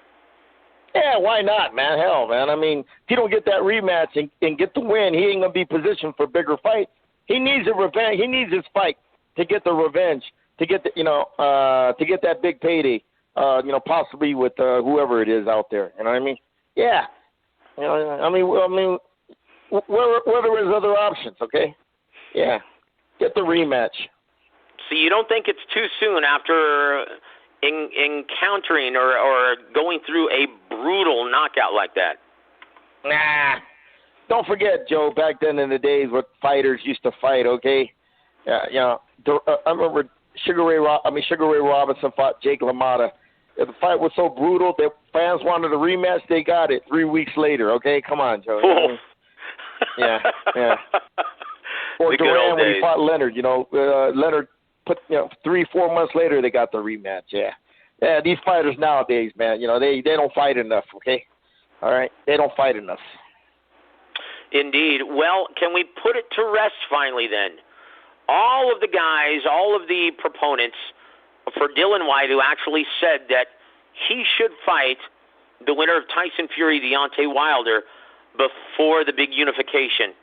Yeah, why not, man? Hell, man. I mean, if he don't get that rematch and get the win, he ain't going to be positioned for bigger fights. He needs a revenge. He needs his fight to get the revenge, to get the, to get that big payday, possibly with whoever it is out there. You know what I mean? Yeah. I mean, where there is other options, okay? Yeah. Get the rematch. So you don't think it's too soon after encountering or going through a brutal knockout like that? Nah. Don't forget, Joe, back then in the days when fighters used to fight, okay? I remember Sugar Ray Robinson fought Jake LaMotta. The fight was so brutal that fans wanted a rematch. They got it 3 weeks later, okay? Come on, Joe. Oh. Yeah. Or The Duran when he fought Leonard, Leonard put 3-4 months later they got the rematch. Yeah, these fighters nowadays, man, they don't fight enough, okay? All right, they don't fight enough. Indeed. Well, can we put it to rest finally then? All of the guys, all of the proponents for Dillian Whyte who actually said that he should fight the winner of Tyson Fury, Deontay Wilder, before the big unification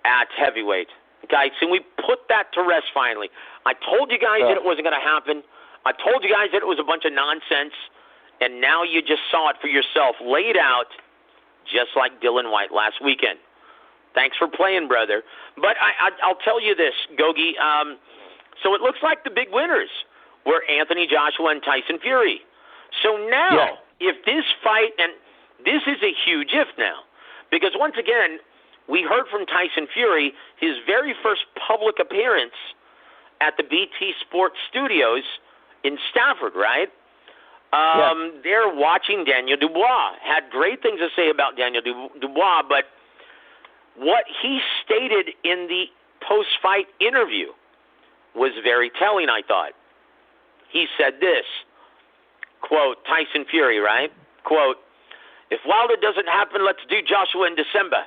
at heavyweight. Guys, can we put that to rest finally? I told you guys that it wasn't going to happen. I told you guys that it was a bunch of nonsense, and now you just saw it for yourself, laid out just like Dillian Whyte last weekend. Thanks for playing, brother. But I'll tell you this, Gogue. So it looks like the big winners were Anthony Joshua and Tyson Fury. So now, if this fight, and this is a huge if now, because once again, we heard from Tyson Fury, his very first public appearance at the BT Sports Studios in Stafford, right? They're watching Daniel Dubois. Had great things to say about Daniel Dubois, but what he stated in the post-fight interview was very telling, I thought. He said this, quote, Tyson Fury, right? Quote, if Wilder doesn't happen, let's do Joshua in December.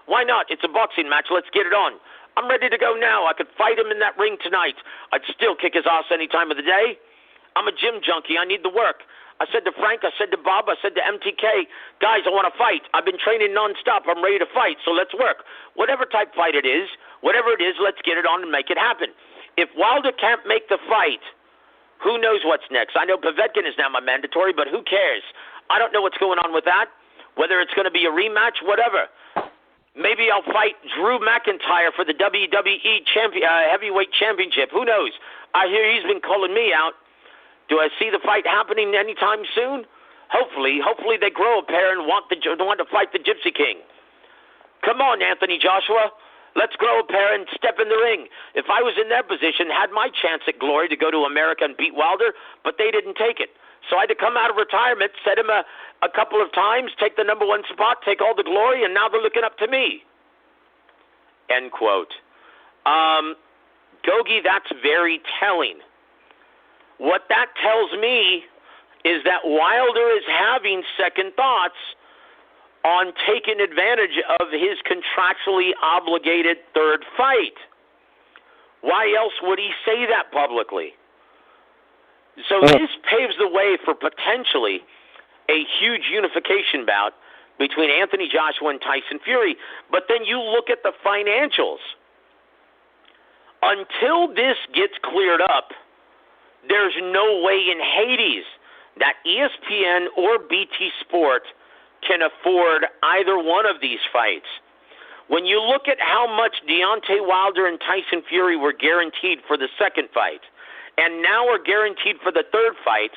Why not? It's a boxing match. Let's get it on. I'm ready to go now. I could fight him in that ring tonight. I'd still kick his ass any time of the day. I'm a gym junkie. I need the work. I said to Frank, I said to Bob, I said to MTK, guys, I want to fight. I've been training nonstop. I'm ready to fight, so let's work. Whatever type fight it is, let's get it on and make it happen. If Wilder can't make the fight, who knows what's next? I know Povetkin is now my mandatory, but who cares? I don't know what's going on with that, whether it's going to be a rematch, whatever. Maybe I'll fight Drew McIntyre for the WWE heavyweight championship. Who knows? I hear he's been calling me out. Do I see the fight happening anytime soon? Hopefully they grow a pair and want to fight the Gypsy King. Come on, Anthony Joshua. Let's grow a pair and step in the ring. If I was in their position, had my chance at glory to go to America and beat Wilder, but they didn't take it. So I had to come out of retirement, set him a couple of times, take the number one spot, take all the glory, and now they're looking up to me. End quote. Gogue, that's very telling. What that tells me is that Wilder is having second thoughts on taking advantage of his contractually obligated third fight. Why else would he say that publicly? So this paves the way for potentially a huge unification bout between Anthony Joshua and Tyson Fury. But then you look at the financials. Until this gets cleared up, there's no way in Hades that ESPN or BT Sport can afford either one of these fights. When you look at how much Deontay Wilder and Tyson Fury were guaranteed for the second fight, and now are guaranteed for the third fight,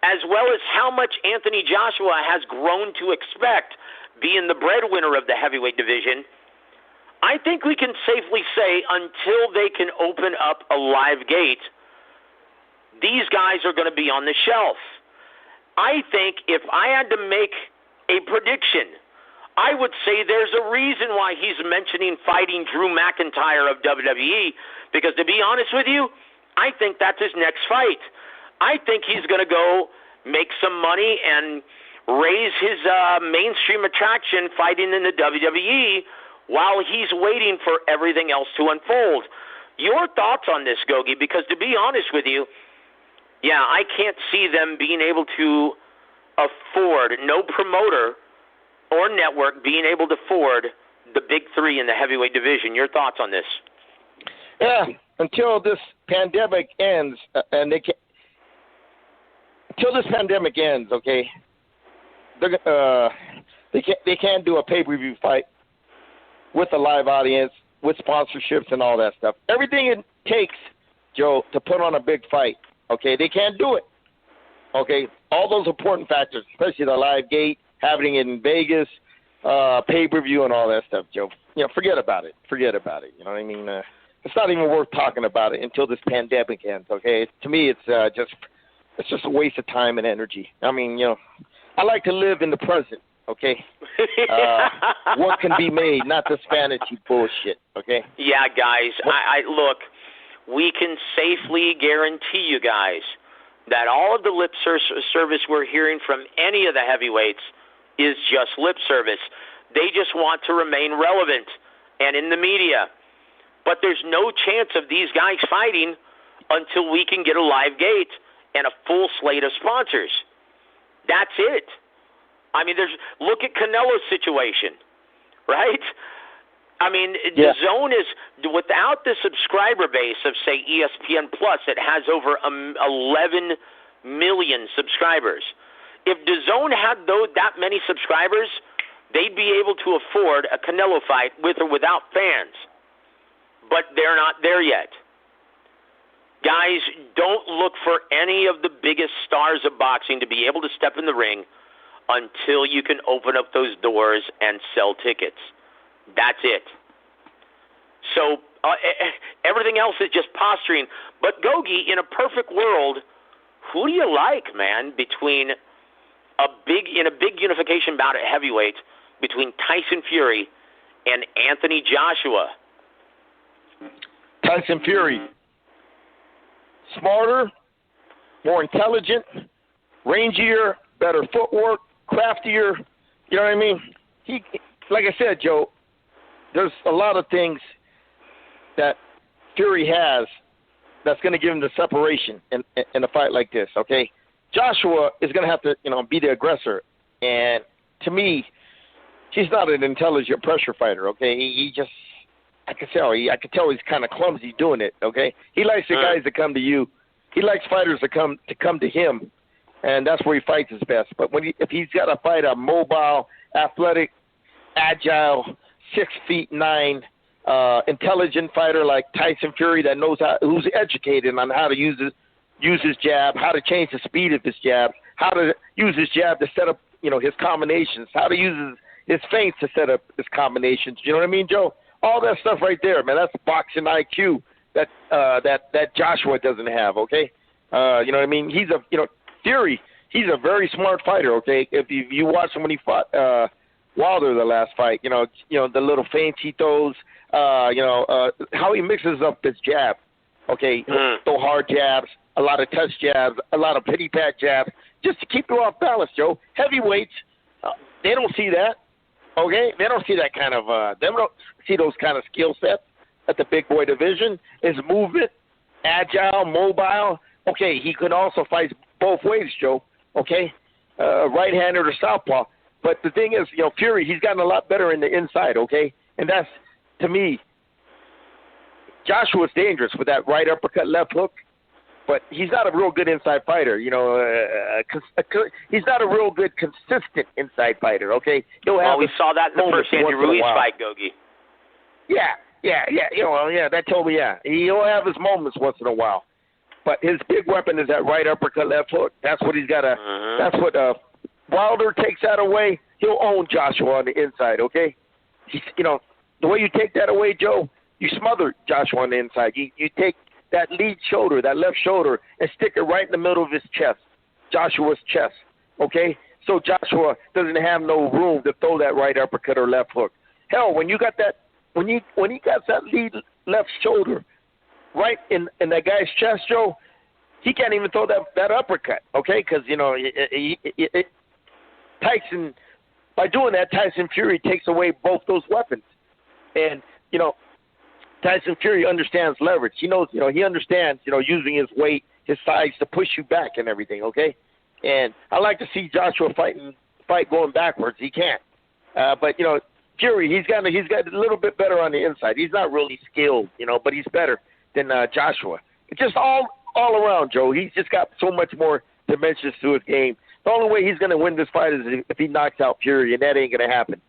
as well as how much Anthony Joshua has grown to expect being the breadwinner of the heavyweight division, I think we can safely say until they can open up a live gate, these guys are going to be on the shelf. I think if I had to make a prediction, I would say there's a reason why he's mentioning fighting Drew McIntyre of WWE, because to be honest with you, I think that's his next fight. I think he's going to go make some money and raise his mainstream attraction fighting in the WWE while he's waiting for everything else to unfold. Your thoughts on this, Gogue? Because to be honest with you, I can't see them being able to afford, no promoter or network being able to afford the big three in the heavyweight division. Your thoughts on this? Yeah, until this pandemic ends, and until this pandemic ends, okay, they can't do a pay-per-view fight with a live audience, with sponsorships and all that stuff. Everything it takes, Joe, to put on a big fight, okay, they can't do it. Okay, all those important factors, especially the live gate, having it in Vegas, pay-per-view and all that stuff, Joe. Forget about it. You know what I mean? It's not even worth talking about it until this pandemic ends, okay? To me, it's just a waste of time and energy. I mean, I like to live in the present, okay? What can be made, not this fantasy bullshit, okay? Yeah, guys, I look, we can safely guarantee you guys that all of the lip service we're hearing from any of the heavyweights is just lip service. They just want to remain relevant and in the media. But there's no chance of these guys fighting until we can get a live gate and a full slate of sponsors. That's it. I mean, look at Canelo's situation, right? I mean, the zone is, without the subscriber base of, say, ESPN Plus, it has over 11 million subscribers. If DAZN had that many subscribers, they'd be able to afford a Canelo fight with or without fans. But they're not there yet. Guys, don't look for any of the biggest stars of boxing to be able to step in the ring until you can open up those doors and sell tickets. That's it. So everything else is just posturing. But Gogue, in a perfect world, who do you like, man, between a big unification bout at heavyweight between Tyson Fury and Anthony Joshua? Tyson Fury. Smarter, more intelligent, rangier, better footwork, craftier. You know what I mean? He, like I said, Joe, there's a lot of things that Fury has that's going to give him the separation in a fight like this, okay? Joshua is going to have to, be the aggressor. And to me, he's not an intelligent pressure fighter, okay? He just, I can tell he's kind of clumsy doing it, okay? He likes the guys that come to you. He likes fighters to come to him, and that's where he fights his best. But if he's got to fight a mobile, athletic, agile, 6'9", intelligent fighter like Tyson Fury that knows who's educated on how to use his jab, how to change the speed of his jab, how to use his jab to set up, his combinations, how to use his feints to set up his combinations. You know what I mean, Joe? All that stuff right there, man. That's boxing IQ that Joshua doesn't have. Okay, you know what I mean? He's Fury. He's a very smart fighter. Okay, if you watch him when he fought Wilder the last fight, the little feints he throws, how he mixes up his jab. Okay, throw hard jabs, a lot of touch jabs, a lot of pity pat jabs, just to keep you off balance, Joe. Heavyweights, they don't see that. Okay, they don't see that kind of. They don't see those kind of skill sets at the big boy division. His movement, agile, mobile. Okay, he can also fight both ways, Joe. Okay, right-handed or southpaw. But the thing is, Fury, he's gotten a lot better in the inside. Okay, and that's, to me, Joshua's dangerous with that right uppercut, left hook. But he's not a real good inside fighter, he's not a real good consistent inside fighter, okay? We saw that in the first Andy Ruiz fight, Gogue. That told me, He'll have his moments once in a while. But his big weapon is that right uppercut, left hook. That's what he's got to, that's what Wilder takes that away, he'll own Joshua on the inside, okay? The way you take that away, Joe, you smother Joshua on the inside. You take that lead shoulder, that left shoulder, and stick it right in the middle of his chest, Joshua's chest, okay? So Joshua doesn't have no room to throw that right uppercut or left hook. Hell, when you got that, when he got that lead left shoulder right in that guy's chest, Joe, he can't even throw that uppercut, okay? Because, Tyson, by doing that, Tyson Fury takes away both those weapons. And, Tyson Fury understands leverage. He knows, he understands, using his weight, his size to push you back and everything, okay? And I like to see Joshua fight going backwards. He can't. But, Fury, he's got a little bit better on the inside. He's not really skilled, but he's better than Joshua. It's just all around, Joe. He's just got so much more dimensions to his game. The only way he's going to win this fight is if he knocks out Fury, and that ain't going to happen.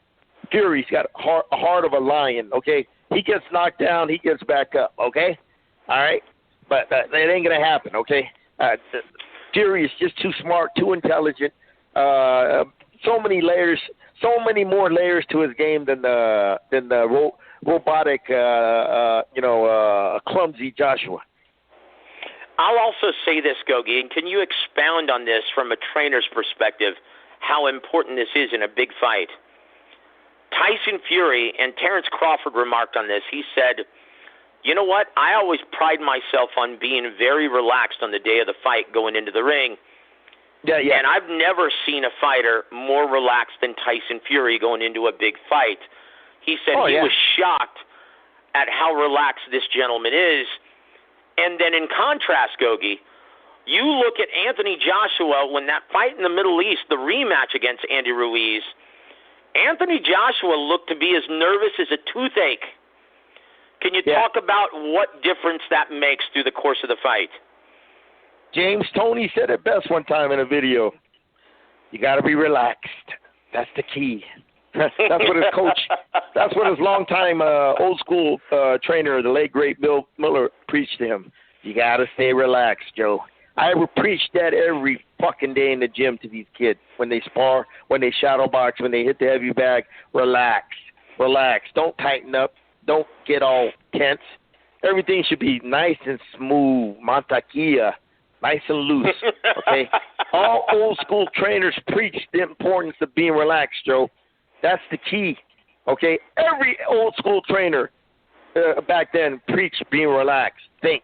Fury's got a heart of a lion, okay? He gets knocked down, he gets back up, okay? All right? But that ain't going to happen, okay? Fury is just too smart, too intelligent. So many layers, so many more layers to his game than the robotic, clumsy Joshua. I'll also say this, Gogue, and can you expound on this from a trainer's perspective, how important this is in a big fight? Tyson Fury, and Terence Crawford remarked on this. He said, you know what? I always pride myself on being very relaxed on the day of the fight going into the ring. Yeah. And I've never seen a fighter more relaxed than Tyson Fury going into a big fight. He said he was shocked at how relaxed this gentleman is. And then in contrast, Gogue, you look at Anthony Joshua when that fight in the Middle East, the rematch against Andy Ruiz, Anthony Joshua looked to be as nervous as a toothache. Can you talk about what difference that makes through the course of the fight? James Toney said it best one time in a video. You got to be relaxed. That's the key. That's what his coach, that's what his longtime old school trainer, the late great Bill Miller, preached to him. You got to stay relaxed, Joe. I preach that every fucking day in the gym to these kids when they spar, when they shadow box, when they hit the heavy bag. Relax. Don't tighten up. Don't get all tense. Everything should be nice and smooth, mantequilla, nice and loose, okay? All old school trainers preach the importance of being relaxed, Joe. That's the key, okay? Every old school trainer back then preached being relaxed. Think.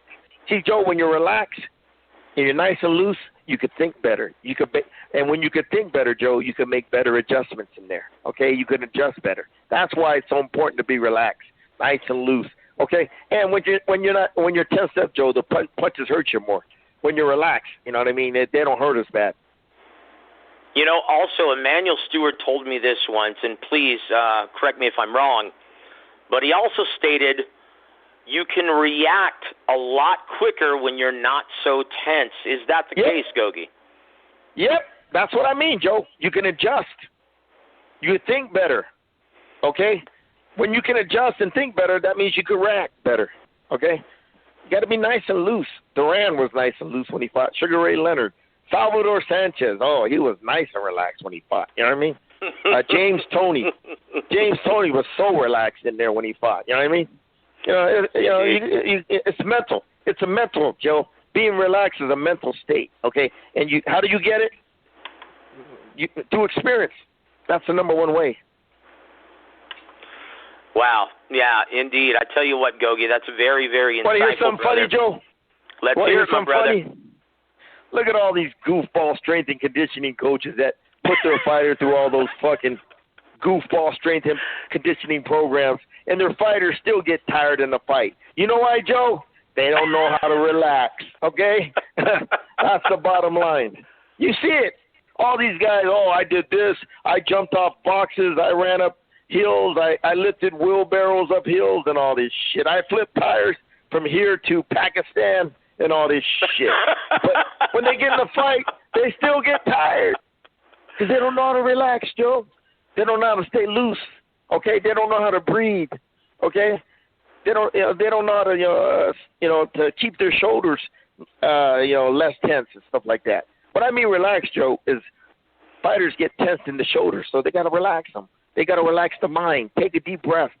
See, Joe, when you're relaxed and you're nice and loose, you could think better. And when you could think better, Joe, you can make better adjustments in there, okay? You can adjust better. That's why it's so important to be relaxed, nice and loose. Okay, and when you're tensed up, Joe, the punches hurt you more. When you're relaxed, you know what I mean? They don't hurt as bad. You know, also, Emmanuel Stewart told me this once, and please correct me if I'm wrong, but he also stated you can react a lot quicker when you're not so tense. Is that the case, Gogue? Yep, that's what I mean, Joe. You can adjust. You think better, okay? When you can adjust and think better, that means you can react better, okay? You got to be nice and loose. Duran was nice and loose when he fought. Sugar Ray Leonard. Salvador Sanchez. Oh, he was nice and relaxed when he fought. You know what I mean? James Toney. James Toney was so relaxed in there when he fought. You know what I mean? It's mental. It's a mental, Joe. Being relaxed is a mental state, okay? And how do you get it? Through experience. That's the number one way. Wow. Yeah, indeed. I tell you what, Gogue, that's very, very insightful. Want to hear something funny, Joe? Let's hear it, my brother. Funny? Look at all these goofball strength and conditioning coaches that put their fighter through all those fucking goofball strength and conditioning programs, and their fighters still get tired in the fight. You know why, Joe? They don't know how to relax, okay? That's the bottom line. You see it. All these guys, I did this. I jumped off boxes. I ran up hills. I lifted wheelbarrows up hills and all this shit. I flipped tires from here to Pakistan and all this shit. But when they get in a fight, they still get tired because they don't know how to relax, Joe. They don't know how to stay loose, okay? They don't know how to breathe, okay? They don't know how to, to keep their shoulders, less tense and stuff like that. What I mean relax, Joe, is fighters get tensed in the shoulders, so they got to relax them. They got to relax the mind. Take a deep breath.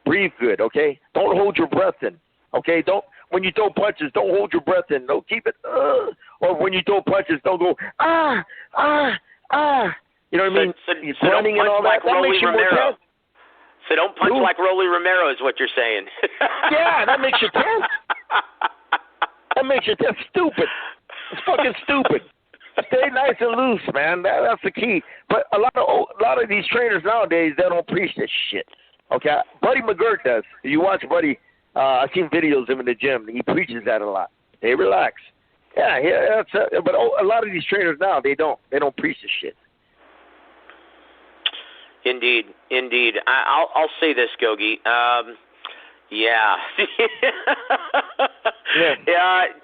Breathe good, okay? Don't hold your breath in, okay? When you throw punches, don't hold your breath in. Don't keep it, Or when you throw punches, don't go, You know what I mean? So running and all that. That makes you more tense. So don't punch like Rolly Romero is what you're saying. Yeah, that makes you tense. That makes you tense. Stupid. It's fucking stupid. Stay nice and loose, man. That's the key. But a lot of these trainers nowadays, they don't preach this shit. Okay, Buddy McGirt does. You watch Buddy. I've seen videos of him in the gym. He preaches that a lot. They relax. Yeah. But a lot of these trainers now, they don't preach this shit. Indeed. I'll say this, Gogue. Yeah.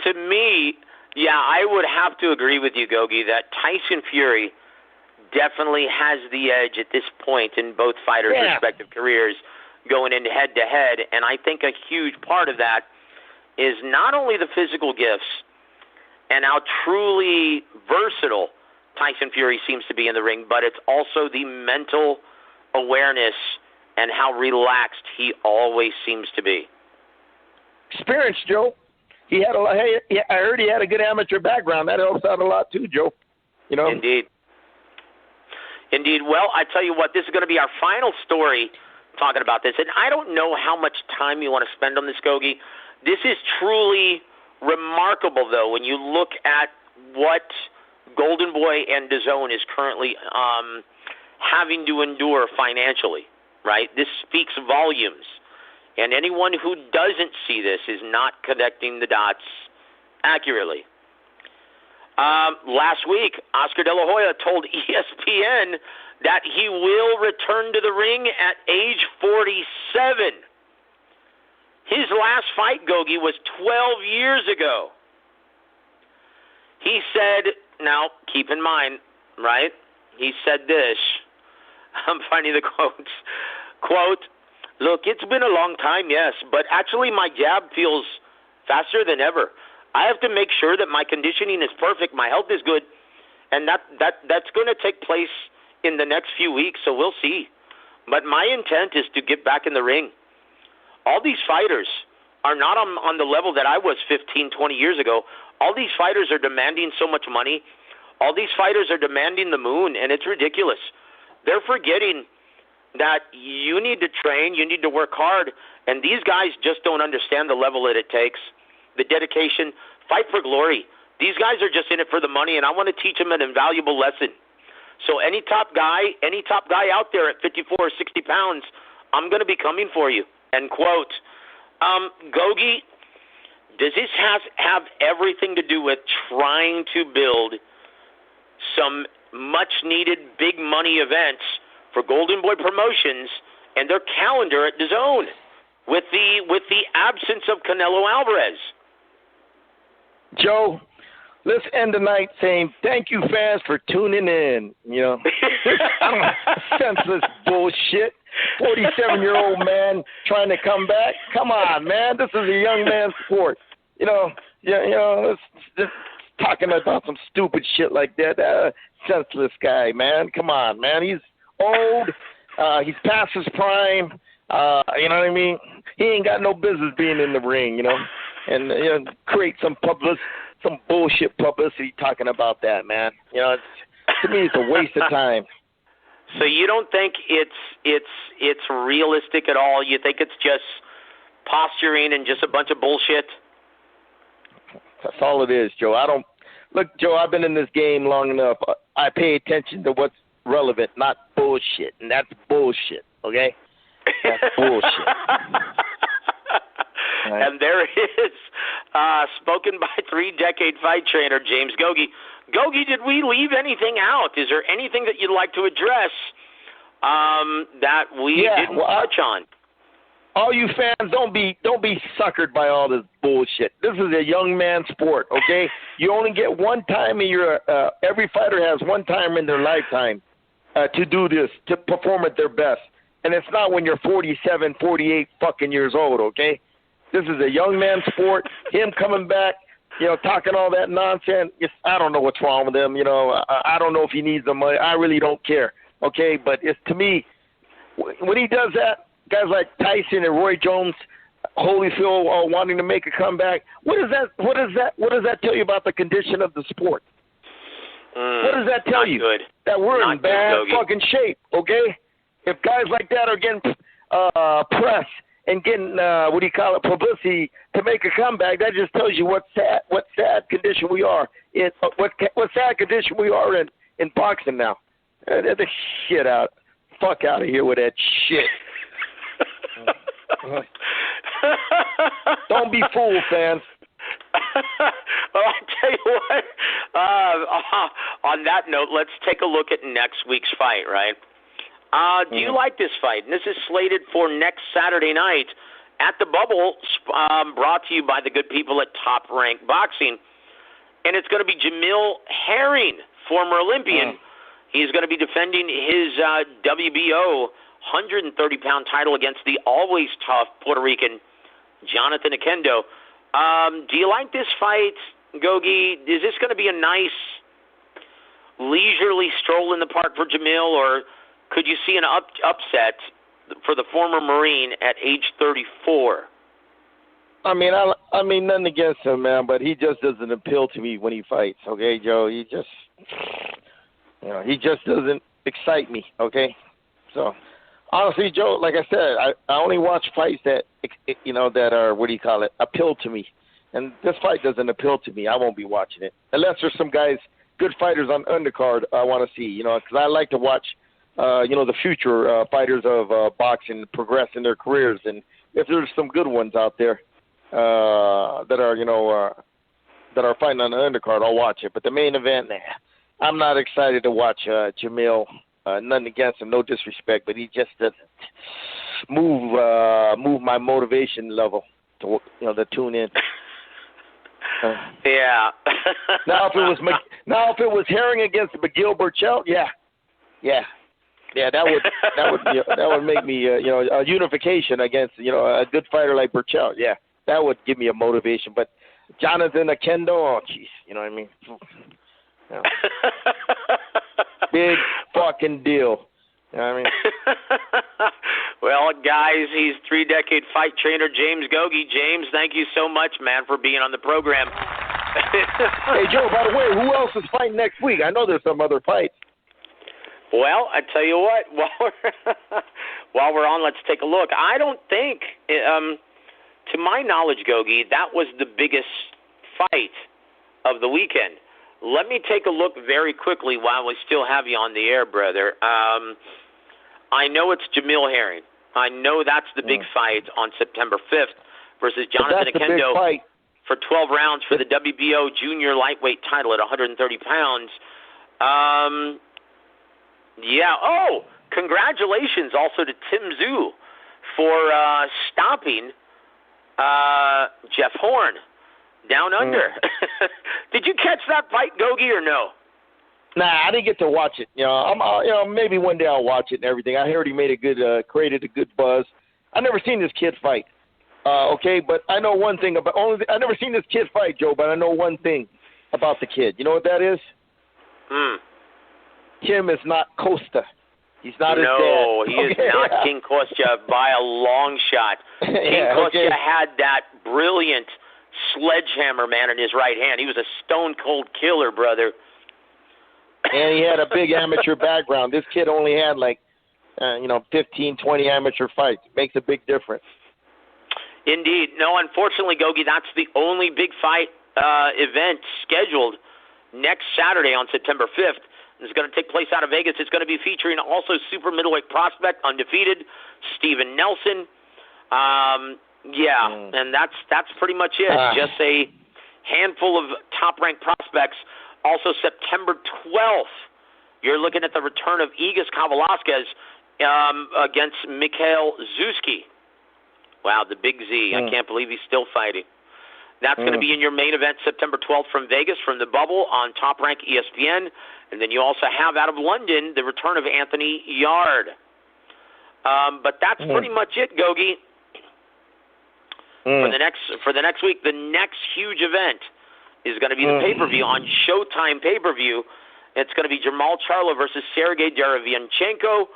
To me, I would have to agree with you, Gogue, that Tyson Fury definitely has the edge at this point in both fighters' respective careers going into head-to-head, and I think a huge part of that is not only the physical gifts and how truly versatile Tyson Fury seems to be in the ring, but it's also the mental awareness and how relaxed he always seems to be. Experience, Joe. I heard he had a good amateur background. That helps out a lot too, Joe. You know. Indeed. Well, I tell you what, this is going to be our final story talking about this, and I don't know how much time you want to spend on this, Gogue. This is truly remarkable, though, when you look at what Golden Boy and DAZN is currently having to endure financially, right? This speaks volumes. And anyone who doesn't see this is not connecting the dots accurately. Last week, Oscar De La Hoya told ESPN that he will return to the ring at age 47. His last fight, Gogue, was 12 years ago. He said, now keep in mind, right? He said this. I'm finding the quotes. Quote, look, it's been a long time, yes, but actually my jab feels faster than ever. I have to make sure that my conditioning is perfect, my health is good, and that's going to take place in the next few weeks, so we'll see. But my intent is to get back in the ring. All these fighters are not on the level that I was 15, 20 years ago. All these fighters are demanding so much money. All these fighters are demanding the moon, and it's ridiculous. They're forgetting that you need to train, you need to work hard, and these guys just don't understand the level that it takes, the dedication, fight for glory. These guys are just in it for the money, and I want to teach them an invaluable lesson. So any top guy out there at 54 or 60 pounds, I'm going to be coming for you. End quote. Gogue, does this have everything to do with trying to build some much-needed big money events for Golden Boy Promotions and their calendar at DAZN with the absence of Canelo Alvarez? Joe, let's end the night saying thank you, fans, for tuning in. You know, senseless bullshit. 47-year-old man trying to come back. Come on, man. This is a young man's sport. It's just talking about some stupid shit like that. Senseless guy, man. Come on, man. He's old. He's past his prime. You know what I mean? He ain't got no business being in the ring, and create some bullshit publicity talking about that, man. To me, it's a waste of time. So you don't think it's realistic at all? You think it's just posturing and just a bunch of bullshit? That's all it is, Joe. Look, Joe, I've been in this game long enough. I pay attention to what's relevant, not bullshit, and that's bullshit, okay? That's bullshit. Right. And there it is, spoken by 3-decade fight trainer James Gogue. Gogue, did we leave anything out? Is there anything that you'd like to address that we didn't touch on? All you fans, don't be suckered by all this bullshit. This is a young man sport, okay? You only get one time in your every fighter has one time in their lifetime to do this, to perform at their best. And it's not when you're 47, 48 fucking years old, okay? This is a young man sport. Him coming back, talking all that nonsense. I don't know what's wrong with him. I don't know if he needs the money. I really don't care, okay? But it's, to me, when he does that, guys like Tyson and Roy Jones, Holyfield wanting to make a comeback. What does that tell you about the condition of the sport? What does that tell you? Good. That we're not in bad fucking shape, okay? If guys like that are getting press and getting publicity to make a comeback, that just tells you what sad condition we are in. What sad condition we are in boxing now. Get the shit out. Fuck out of here with that shit. Don't be fooled, fans. Well, I'll tell you what. On that note, let's take a look at next week's fight, right? Do you like this fight? And this is slated for next Saturday night at the Bubble, brought to you by the good people at Top Rank Boxing. And it's going to be Jamil Herring, former Olympian. He's going to be defending his WBO 130-pound title against the always tough Puerto Rican Jonathan Oquendo. Do you like this fight, Gogue? Is this going to be a nice, leisurely stroll in the park for Jamil, or could you see an upset for the former Marine at age 34? I mean, nothing against him, man, but he just doesn't appeal to me when he fights. Okay, Joe, he just doesn't excite me. Okay, so honestly, Joe, like I said, I only watch fights that that are appeal to me, and this fight doesn't appeal to me. I won't be watching it unless there's some guys, good fighters on undercard I want to see. Because I like to watch. The future fighters of boxing progress in their careers, and if there's some good ones out there that are fighting on the undercard, I'll watch it. But the main event, I'm not excited to watch Jamil. Nothing against him, no disrespect, but he just doesn't move my motivation level to tune in. Yeah. Now if it was Herring against McGill Burchell, yeah. Yeah, that would make me a unification against a good fighter like Burchell. Yeah, that would give me a motivation. But Jonathan Akendo, oh jeez, you know what I mean? Yeah. Big fucking deal. You know what I mean? Well, guys, he's 3-decade fight trainer James Gogue. James, thank you so much, man, for being on the program. Hey, Joe, by the way, who else is fighting next week? I know there's some other fights. Well, I tell you what, while we're on, let's take a look. I don't think, to my knowledge, Gogue, that was the biggest fight of the weekend. Let me take a look very quickly while we still have you on the air, brother. I know it's Jamil Herring. I know that's the big fight on September 5th versus Jonathan Akendo for 12 rounds for the WBO junior lightweight title at 130 pounds. Yeah. Oh, congratulations also to Tim Tszyu for stopping Jeff Horn down under. Did you catch that fight, Gogue, or no? Nah, I didn't get to watch it. Maybe one day I'll watch it and everything. I heard he made created a good buzz. I never seen this kid fight. Okay, but I know one thing about I never seen this kid fight, Joe. But I know one thing about the kid. You know what that is? Kim is not Costa. He's not his dad. No, he is not King Costa by a long shot. King Costa had that brilliant sledgehammer, man, in his right hand. He was a stone-cold killer, brother. And he had a big amateur background. This kid only had 15, 20 amateur fights. Makes a big difference. Indeed. No, unfortunately, Gogue, that's the only big fight event scheduled next Saturday on September 5th. It's going to take place out of Vegas. It's going to be featuring also super middleweight prospect, undefeated, Steven Nelson. And that's pretty much it. Just a handful of top-ranked prospects. Also, September 12th, you're looking at the return of Igas Kavalasquez against Mikhail Zuski. Wow, the big Z. I can't believe he's still fighting. That's going to be in your main event September 12th from Vegas, from the Bubble on Top Rank ESPN. And then you also have out of London the return of Anthony Yard. But that's pretty much it, Gogue. For the next week, the next huge event is going to be the pay-per-view on Showtime pay-per-view. It's going to be Jamal Charlo versus Sergey Derevyanchenko.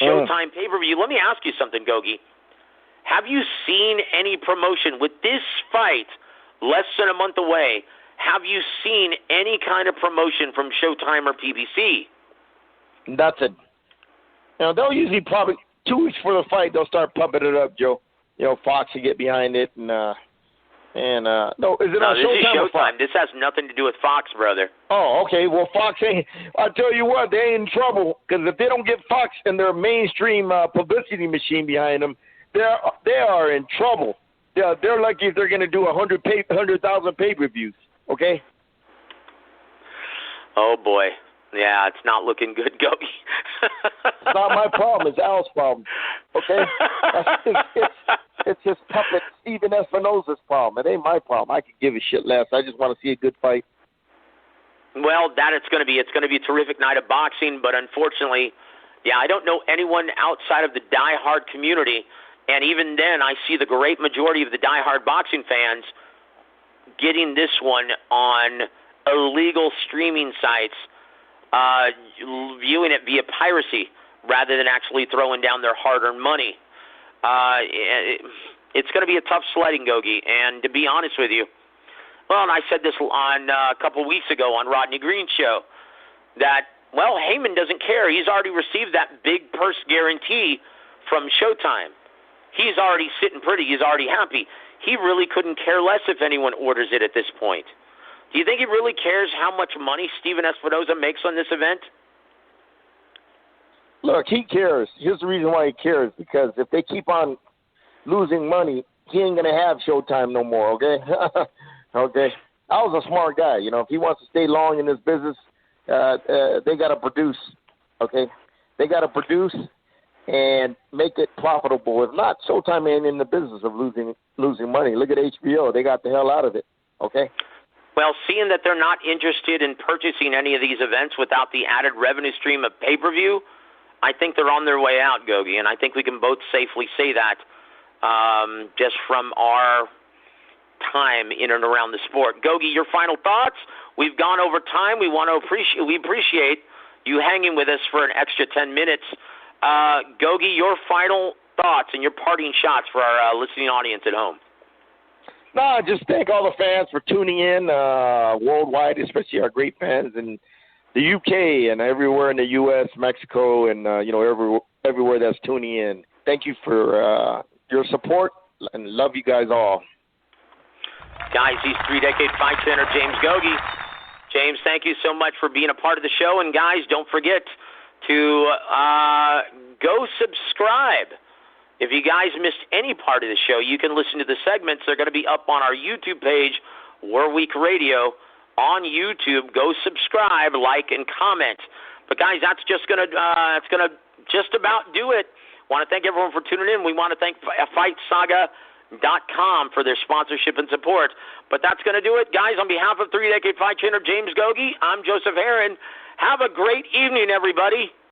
Showtime pay-per-view. Let me ask you something, Gogue. Have you seen any promotion with this fight less than a month away? Have you seen any kind of promotion from Showtime or PBC? Nothing. They'll usually probably 2 weeks before the fight, they'll start pumping it up, Joe. Fox will get behind it, no, is it on Showtime? This is Showtime. This has nothing to do with Fox, brother. Oh, okay. Well, Fox ain't. I'll tell you what, they ain't in trouble because if they don't get Fox and their mainstream publicity machine behind them, they are in trouble. They're lucky if they're going to do 100,000 pay-per-views. Okay. Oh boy, yeah, it's not looking good, Gogue. It's not my problem. It's Al's problem. Okay. It's his puppet Steven Espinosa's problem. It ain't my problem. I could give a shit less. I just want to see a good fight. Well, it's going to be a terrific night of boxing, but unfortunately, I don't know anyone outside of the diehard community, and even then, I see the great majority of the diehard boxing fans getting this one on illegal streaming sites, viewing it via piracy rather than actually throwing down their hard-earned money. It's going to be a tough sledding, Gogue, and to be honest with you, and I said this on a couple weeks ago on Rodney Green's show, that, Heyman doesn't care. He's already received that big purse guarantee from Showtime. He's already sitting pretty. He's already happy. He really couldn't care less if anyone orders it at this point. Do you think he really cares how much money Steven Espinosa makes on this event? Look, he cares. Here's the reason why he cares, because if they keep on losing money, he ain't going to have Showtime no more, okay? Okay. I was a smart guy. If he wants to stay long in this business, they got to produce, okay? They got to produce and make it profitable. If not, Showtime ain't in the business of losing money. Look at HBO. They got the hell out of it, okay? Well, seeing that they're not interested in purchasing any of these events without the added revenue stream of pay-per-view, I think they're on their way out, Gogue, and I think we can both safely say that just from our time in and around the sport. Gogue, your final thoughts? We've gone over time. We appreciate you hanging with us for an extra 10 minutes. Gogue, your final thoughts and your parting shots for our listening audience at home. No, just thank all the fans for tuning in worldwide, especially our great fans in the UK and everywhere in the U.S., Mexico, and everywhere that's tuning in. Thank you for your support, and love you guys all. Guys, he's three-decade fight center James Gogue. James, thank you so much for being a part of the show. And, guys, don't forget to go subscribe. If you guys missed any part of the show, you can listen to the segments. They're going to be up on our YouTube page, Warweek Radio, on YouTube. Go subscribe, like, and comment. But, guys, that's just going to just about do it. Want to thank everyone for tuning in. We want to thank FightSaga.com for their sponsorship and support. But that's going to do it. Guys, on behalf of three-decade fight trainer James Gogue, I'm Joseph Herron. Have a great evening, everybody.